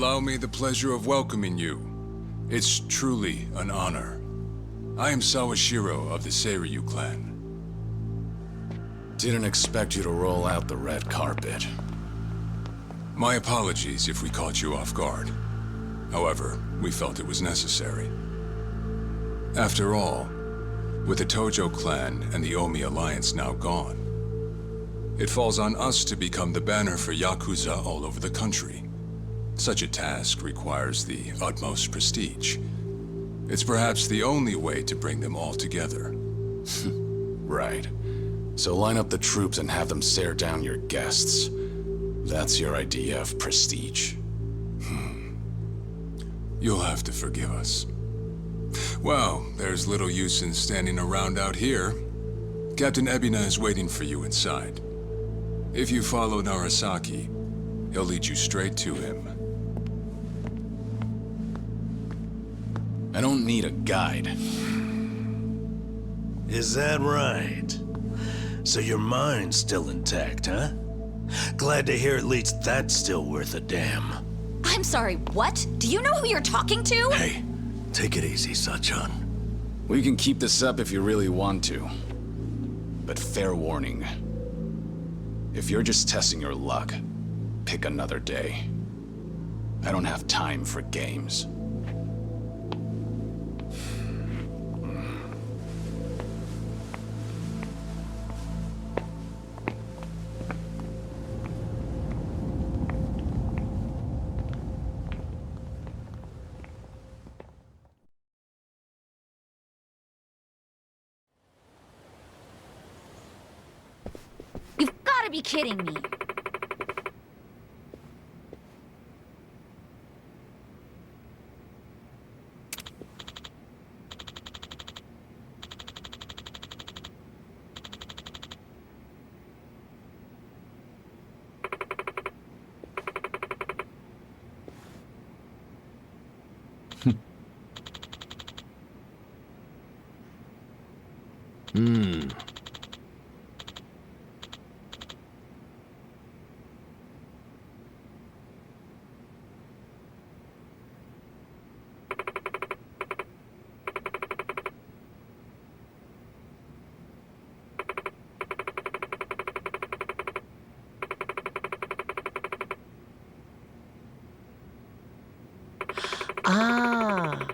allow me the pleasure of welcoming you. It's truly an honor. I am Sawashiro of the Seiryu clan. Didn't expect you to roll out the red carpet. My apologies if we caught you off guard. However, we felt it was necessary. After all, with the Tojo clan and the Omi alliance now gone, it falls on us to become the banner for Yakuza all over the country. Such a task requires the utmost prestige. It's perhaps the only way to bring them all together. Right. So line up the troops and have them stare down your guests. That's your idea of prestige. You'll have to forgive us. Well, there's little use in standing around out here. Captain Ebina is waiting for you inside. If you follow Narasaki, he'll lead you straight to him. I don't need a guide. Is that right? So your mind's still intact, huh? Glad to hear at least that's still worth a damn. I'm sorry, what? Do you know who you're talking to? Hey, take it easy, Sachan. We can keep this up if you really want to. But fair warning. If you're just testing your luck, pick another day. I don't have time for games. You've got to be kidding me. Ah.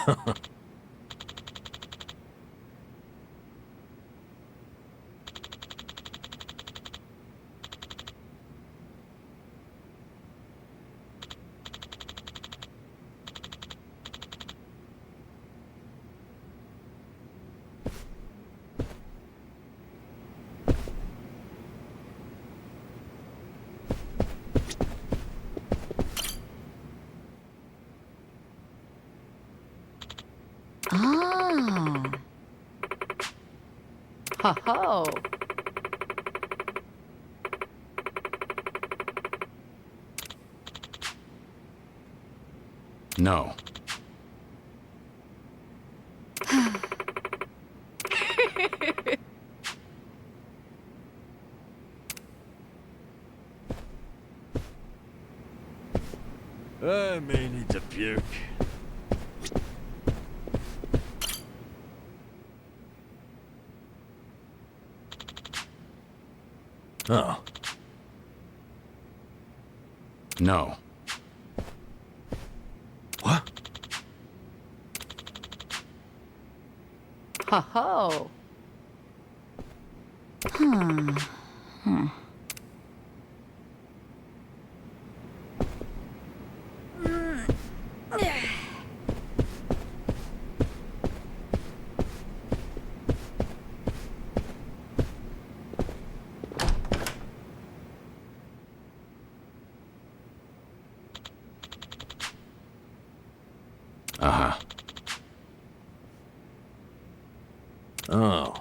Ah. Ho ho. No. I may need to puke. Oh. No. What? Ho ho. Uh-huh. Oh.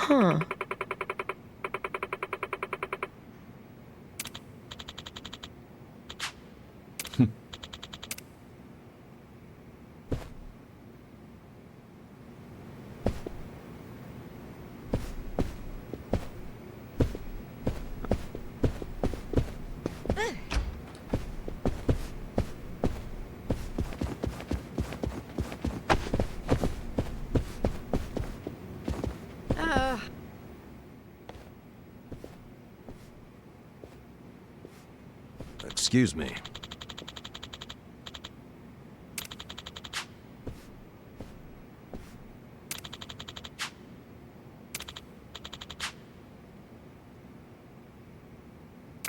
Huh. Excuse me.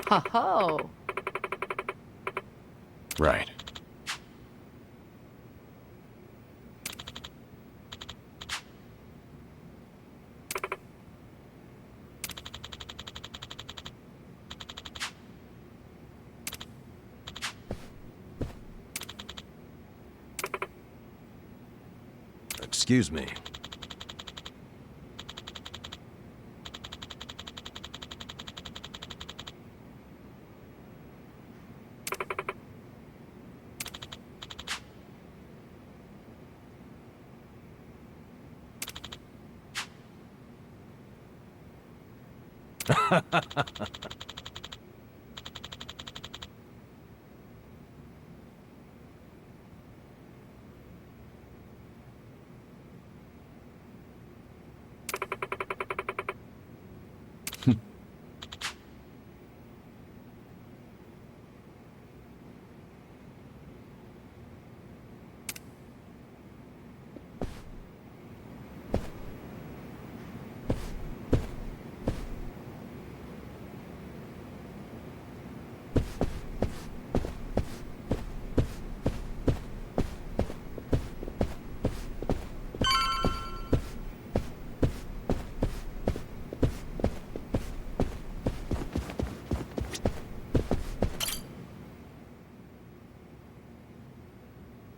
Ho ho. Right. Excuse me.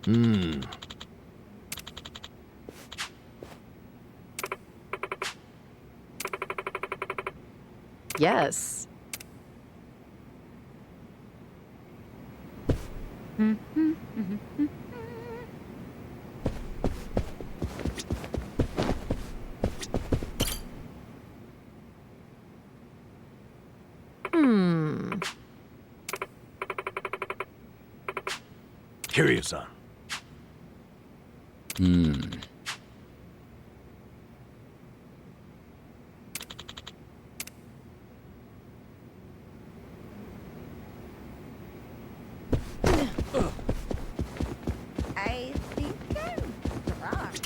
Hmm. Yes. Hmm. Kiryu-san. I think I'm drunk.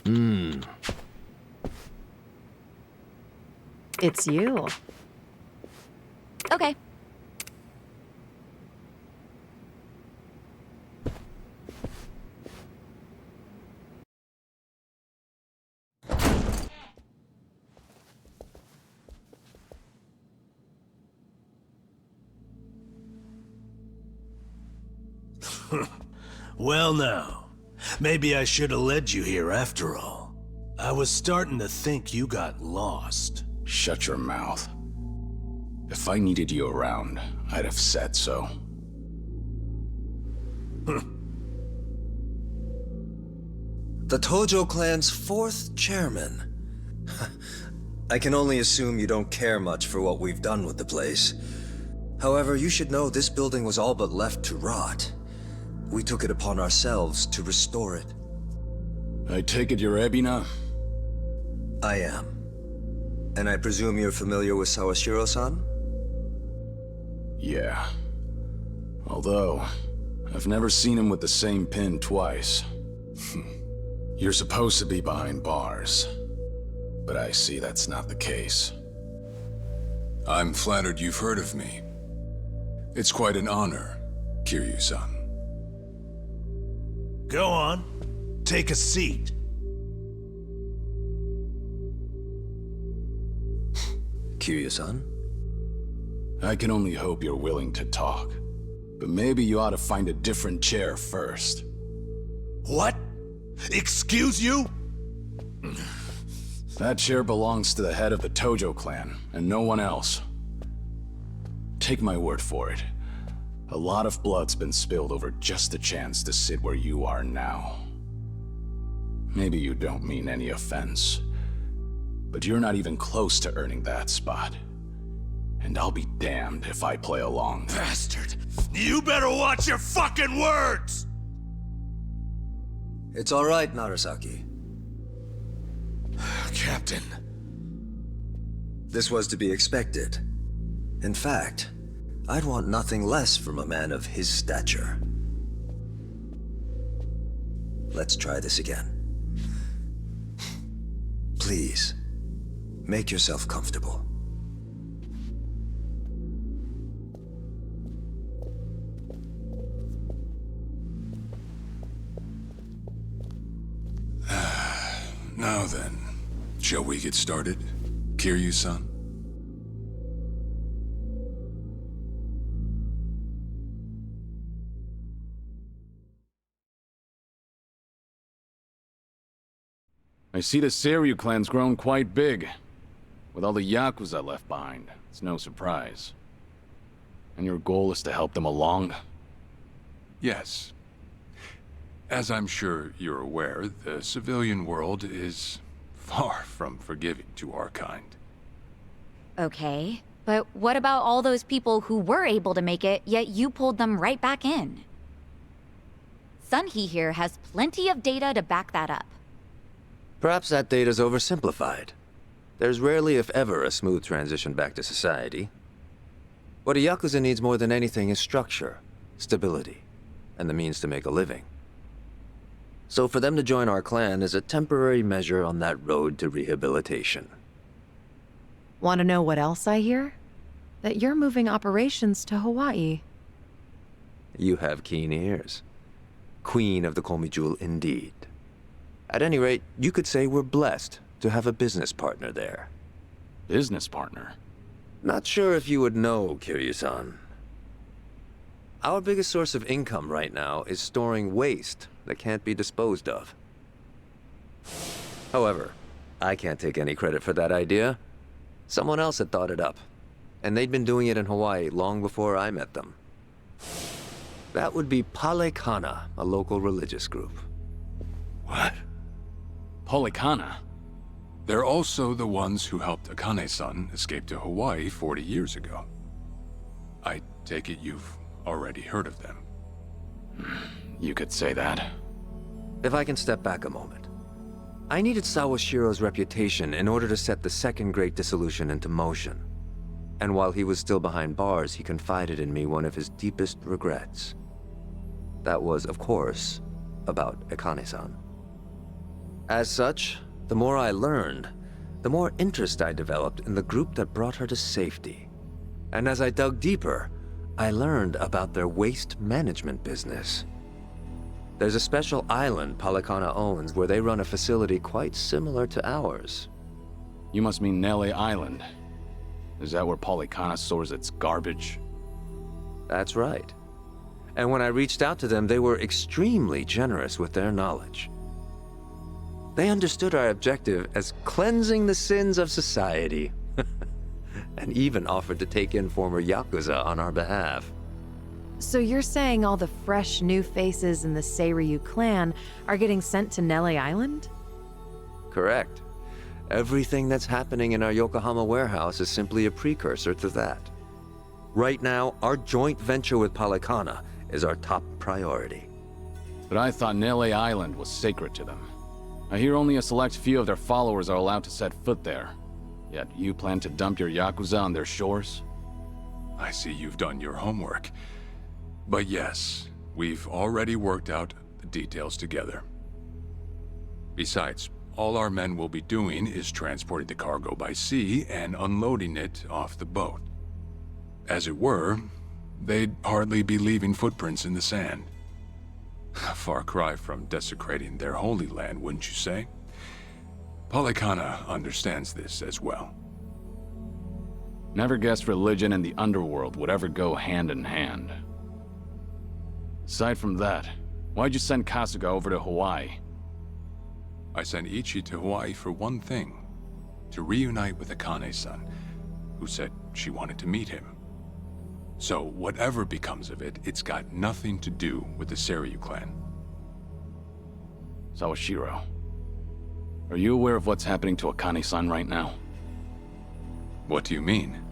Hmm. It's you. Okay. Well now, maybe I should have led you here after all. I was starting to think you got lost. Shut your mouth. If I needed you around, I'd have said so. The Tojo clan's fourth chairman. I can only assume you don't care much for what we've done with the place. However, you should know this building was all but left to rot. We took it upon ourselves to restore it. I take it you're Ebina? I am. And I presume you're familiar with Sawashiro-san? Yeah. Although, I've never seen him with the same pin twice. You're supposed to be behind bars. But I see that's not the case. I'm flattered you've heard of me. It's quite an honor, Kiryu-san. Go on. Take a seat. Kiryu-san? I can only hope you're willing to talk. But maybe you ought to find a different chair first. What? Excuse you? That chair belongs to the head of the Tojo clan, and no one else. Take my word for it. A lot of blood's been spilled over just the chance to sit where you are now. Maybe you don't mean any offense, but you're not even close to earning that spot. And I'll be damned if I play along. Bastard! You better watch your fucking words! It's all right, Narasaki. Captain. This was to be expected. In fact, I'd want nothing less from a man of his stature. Let's try this again. Please, make yourself comfortable. Now then, shall we get started? Kiryu-san? I see the Seiryu clan's grown quite big. With all the Yakuza left behind, it's no surprise. And your goal is to help them along? Yes. As I'm sure you're aware, the civilian world is far from forgiving to our kind. Okay, but what about all those people who were able to make it, yet you pulled them right back in? Sunhee here has plenty of data to back that up. Perhaps that data's oversimplified. There's rarely, if ever, a smooth transition back to society. What a Yakuza needs more than anything is structure, stability, and the means to make a living. So for them to join our clan is a temporary measure on that road to rehabilitation. Want to know what else I hear? That you're moving operations to Hawaii. You have keen ears. Queen of the Komi Jewel indeed. At any rate, you could say we're blessed to have a business partner there. Business partner? Not sure if you would know, Kiryu-san. Our biggest source of income right now is storing waste that can't be disposed of. However, I can't take any credit for that idea. Someone else had thought it up, and they'd been doing it in Hawaii long before I met them. That would be Palekana, a local religious group. What? Palekana? They're also the ones who helped Akane-san escape to Hawaii 40 years ago. I take it you've already heard of them. You could say that. If I can step back a moment. I needed Sawashiro's reputation in order to set the second great dissolution into motion. And while he was still behind bars, he confided in me one of his deepest regrets. That was, of course, about Akane-san. As such, the more I learned, the more interest I developed in the group that brought her to safety. And as I dug deeper, I learned about their waste management business. There's a special island Palekana owns where they run a facility quite similar to ours. You must mean Nele Island. Is that where Palekana stores its garbage? That's right. And when I reached out to them, they were extremely generous with their knowledge. They understood our objective as cleansing the sins of society, and even offered to take in former Yakuza on our behalf. So you're saying all the fresh new faces in the Seiryu clan are getting sent to Nele Island? Correct. Everything that's happening in our Yokohama warehouse is simply a precursor to that. Right now, our joint venture with Palekana is our top priority. But I thought Nele Island was sacred to them. I hear only a select few of their followers are allowed to set foot there. Yet you plan to dump your Yakuza on their shores? I see you've done your homework. But yes, we've already worked out the details together. Besides, all our men will be doing is transporting the cargo by sea and unloading it off the boat. As it were, they'd hardly be leaving footprints in the sand. A far cry from desecrating their holy land, wouldn't you say? Palekana understands this as well. Never guessed religion and the underworld would ever go hand in hand. Aside from that, why'd you send Kasuga over to Hawaii? I sent Ichi to Hawaii for one thing. To reunite with Akane-san, who said she wanted to meet him. So whatever becomes of it, it's got nothing to do with the Seiryu clan. Sawashiro, are you aware of what's happening to Akane-san right now? What do you mean?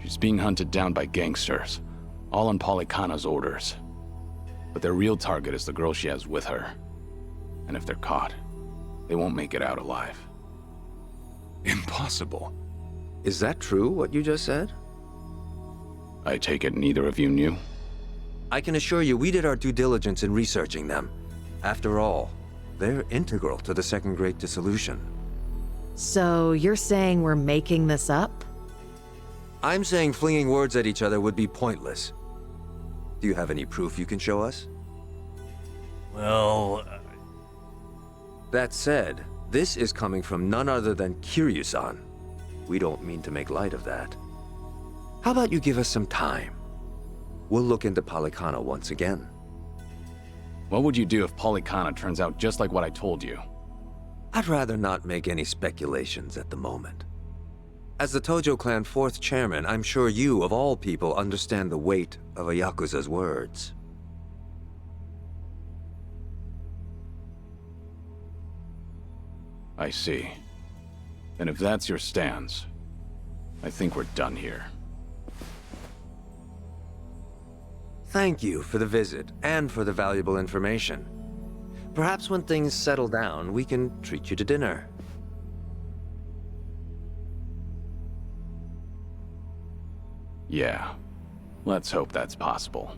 She's being hunted down by gangsters, all on Polykhana's orders. But their real target is the girl she has with her. And if they're caught, they won't make it out alive. Impossible. Is that true, what you just said? I take it neither of you knew? I can assure you we did our due diligence in researching them. After all, they're integral to the Second Great Dissolution. So you're saying we're making this up? I'm saying flinging words at each other would be pointless. Do you have any proof you can show us? Well... That said, this is coming from none other than Kiryu-san. We don't mean to make light of that. How about you give us some time? We'll look into Polykhana once again. What would you do if Polykhana turns out just like what I told you? I'd rather not make any speculations at the moment. As the Tojo clan 4th chairman, I'm sure you, of all people, understand the weight of a Yakuza's words. I see. And if that's your stance, I think we're done here. Thank you for the visit, and for the valuable information. Perhaps when things settle down, we can treat you to dinner. Yeah. Let's hope that's possible.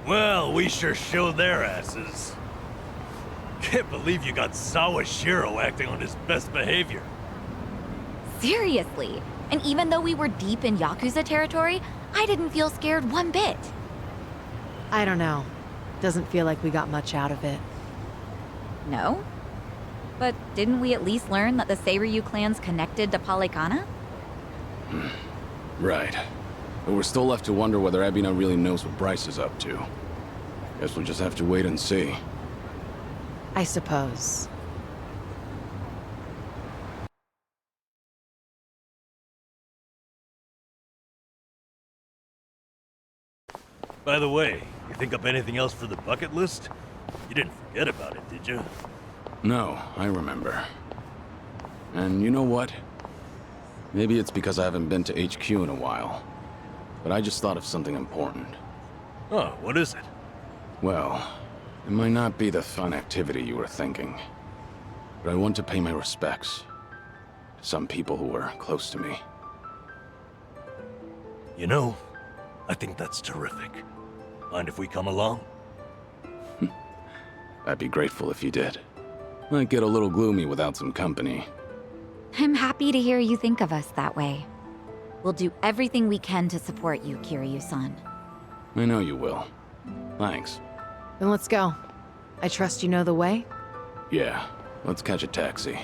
Well, we sure showed their asses. Can't believe you got Sawashiro acting on his best behavior. Seriously. And even though we were deep in Yakuza territory, I didn't feel scared one bit. I don't know. Doesn't feel like we got much out of it. No? But didn't we at least learn that the Seiryu clan's connected to Polykhana? Right. But we're still left to wonder whether Ebina really knows what Bryce is up to. Guess we'll just have to wait and see. I suppose. By the way, you think up anything else for the bucket list? You didn't forget about it, did you? No, I remember. And you know what? Maybe it's because I haven't been to HQ in a while. But I just thought of something important. Oh, what is it? Well, it might not be the fun activity you were thinking. But I want to pay my respects to some people who were close to me. You know, I think that's terrific. Mind if we come along? I'd be grateful if you did. Might get a little gloomy without some company. I'm happy to hear you think of us that way. We'll do everything we can to support you, Kiryu-san. I know you will. Thanks. Then let's go. I trust you know the way? Yeah, let's catch a taxi.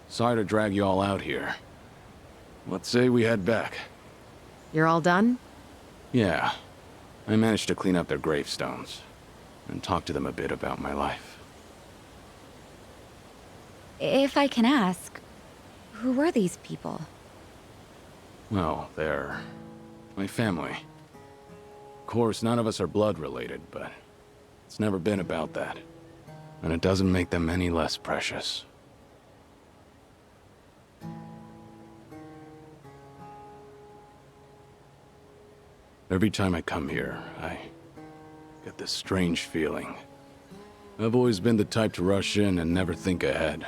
Sorry to drag you all out here. Let's say we head back. You're all done? Yeah. I managed to clean up their gravestones. and talk to them a bit about my life. If I can ask, who were these people? Well, they're my family. Of course, none of us are blood related, but it's never been about that. And it doesn't make them any less precious. Every time I come here, I get this strange feeling. I've always been the type to rush in and never think ahead.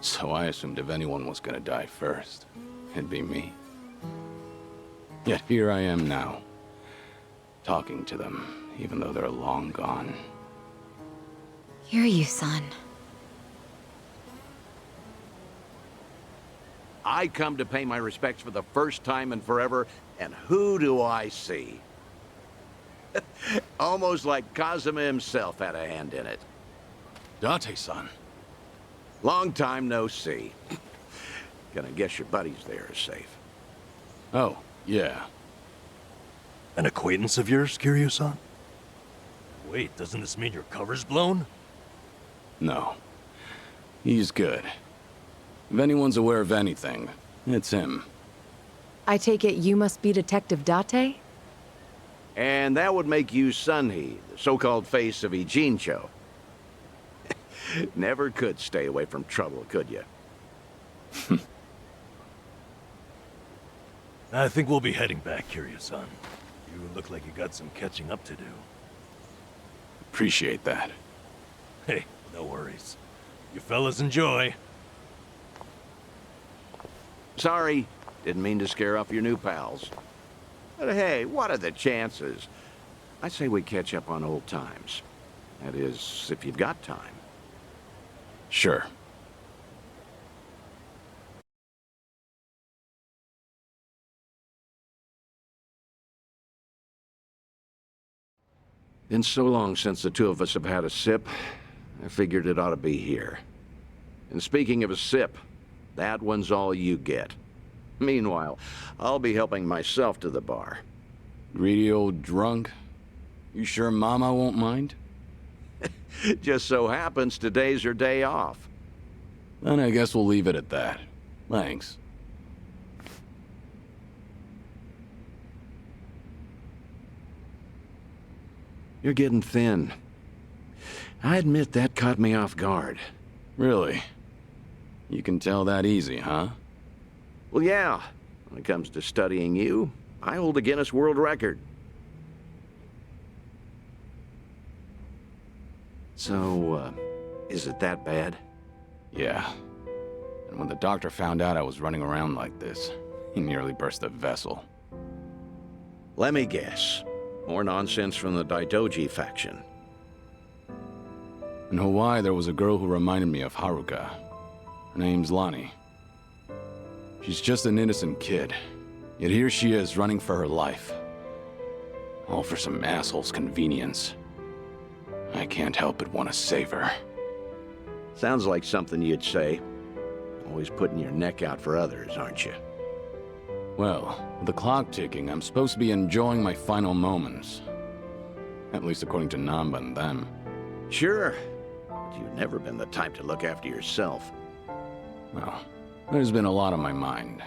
So I assumed if anyone was gonna die first, it'd be me. Yet here I am now, talking to them, even though they're long gone. Hear you, son. I come to pay my respects for the first time in forever, and who do I see? Almost like Kazuma himself had a hand in it. Date-san. Long time no see. Gonna guess your buddies there are safe. Oh, yeah. An acquaintance of yours, Kiryu-san? Wait, doesn't this mean your cover's blown? No. He's good. If anyone's aware of anything, it's him. I take it you must be Detective Date? And that would make you Sunhee, the so-called face of Ijincho. Never could stay away from trouble, could you? I think we'll be heading back, Kiryu-san. You look like you got some catching up to do. Appreciate that. Hey, no worries. You fellas enjoy. Sorry, didn't mean to scare off your new pals. But hey, what are the chances? I say we catch up on old times. That is, if you've got time. Sure. Been so long since the two of us have had a sip, I figured it ought to be here. And speaking of a sip, that one's all you get. Meanwhile, I'll be helping myself to the bar. Greedy old drunk? You sure Mama won't mind? Just so happens today's her day off. Then I guess we'll leave it at that. Thanks. You're getting thin. I admit that caught me off guard. Really? You can tell that easy, huh? Well, yeah. When it comes to studying you, I hold a Guinness World Record. So, is it that bad? Yeah. And when the doctor found out I was running around like this, he nearly burst a vessel. Let me guess. More nonsense from the Daidoji faction. In Hawaii, there was a girl who reminded me of Haruka. Her name's Lonnie. She's just an innocent kid. Yet here she is, running for her life. All for some asshole's convenience. I can't help but want to save her. Sounds like something you'd say. Always putting your neck out for others, aren't you? Well, with the clock ticking, I'm supposed to be enjoying my final moments. At least according to Namba and them. Sure, but you've never been the type to look after yourself. Well, there's been a lot on my mind,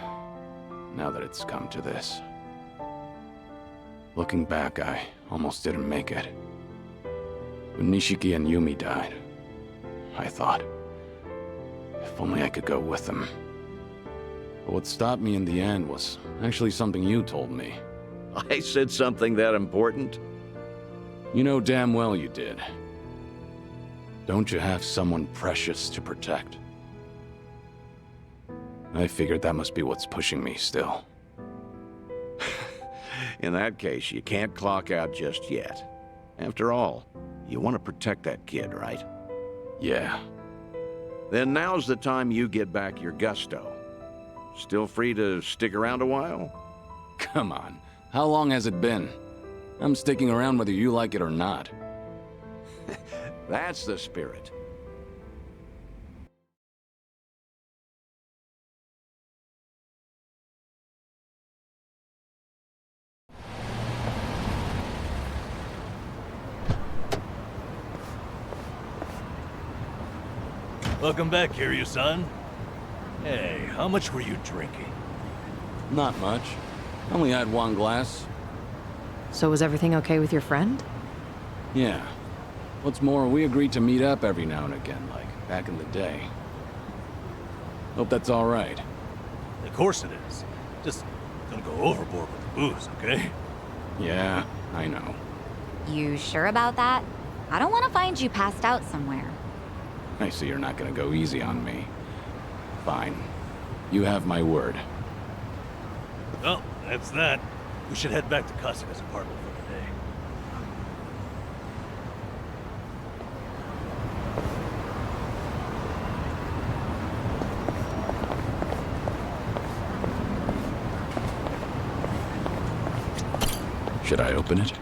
now that it's come to this. Looking back, I almost didn't make it. When Nishiki and Yumi died, I thought, if only I could go with them. But what stopped me in the end was actually something you told me. I said something that important? You know damn well you did. Don't you have someone precious to protect? I figured that must be what's pushing me still. In that case, you can't clock out just yet. After all, you want to protect that kid, right? Yeah. Then now's the time you get back your gusto. Still free to stick around a while? Come on. How long has it been? I'm sticking around whether you like it or not. That's the spirit. Welcome back, Kiryu-san. Hey, how much were you drinking? Not much. Only had one glass. So was everything okay with your friend? Yeah. What's more, we agreed to meet up every now and again, like back in the day. Hope that's all right. Of course it is. Just don't go overboard with the booze, okay? Yeah, I know. You sure about that? I don't want to find you passed out somewhere. I see you're not gonna go easy on me. Fine. You have my word. Well, that's that. We should head back to Kasuga's apartment for the day. Should I open it?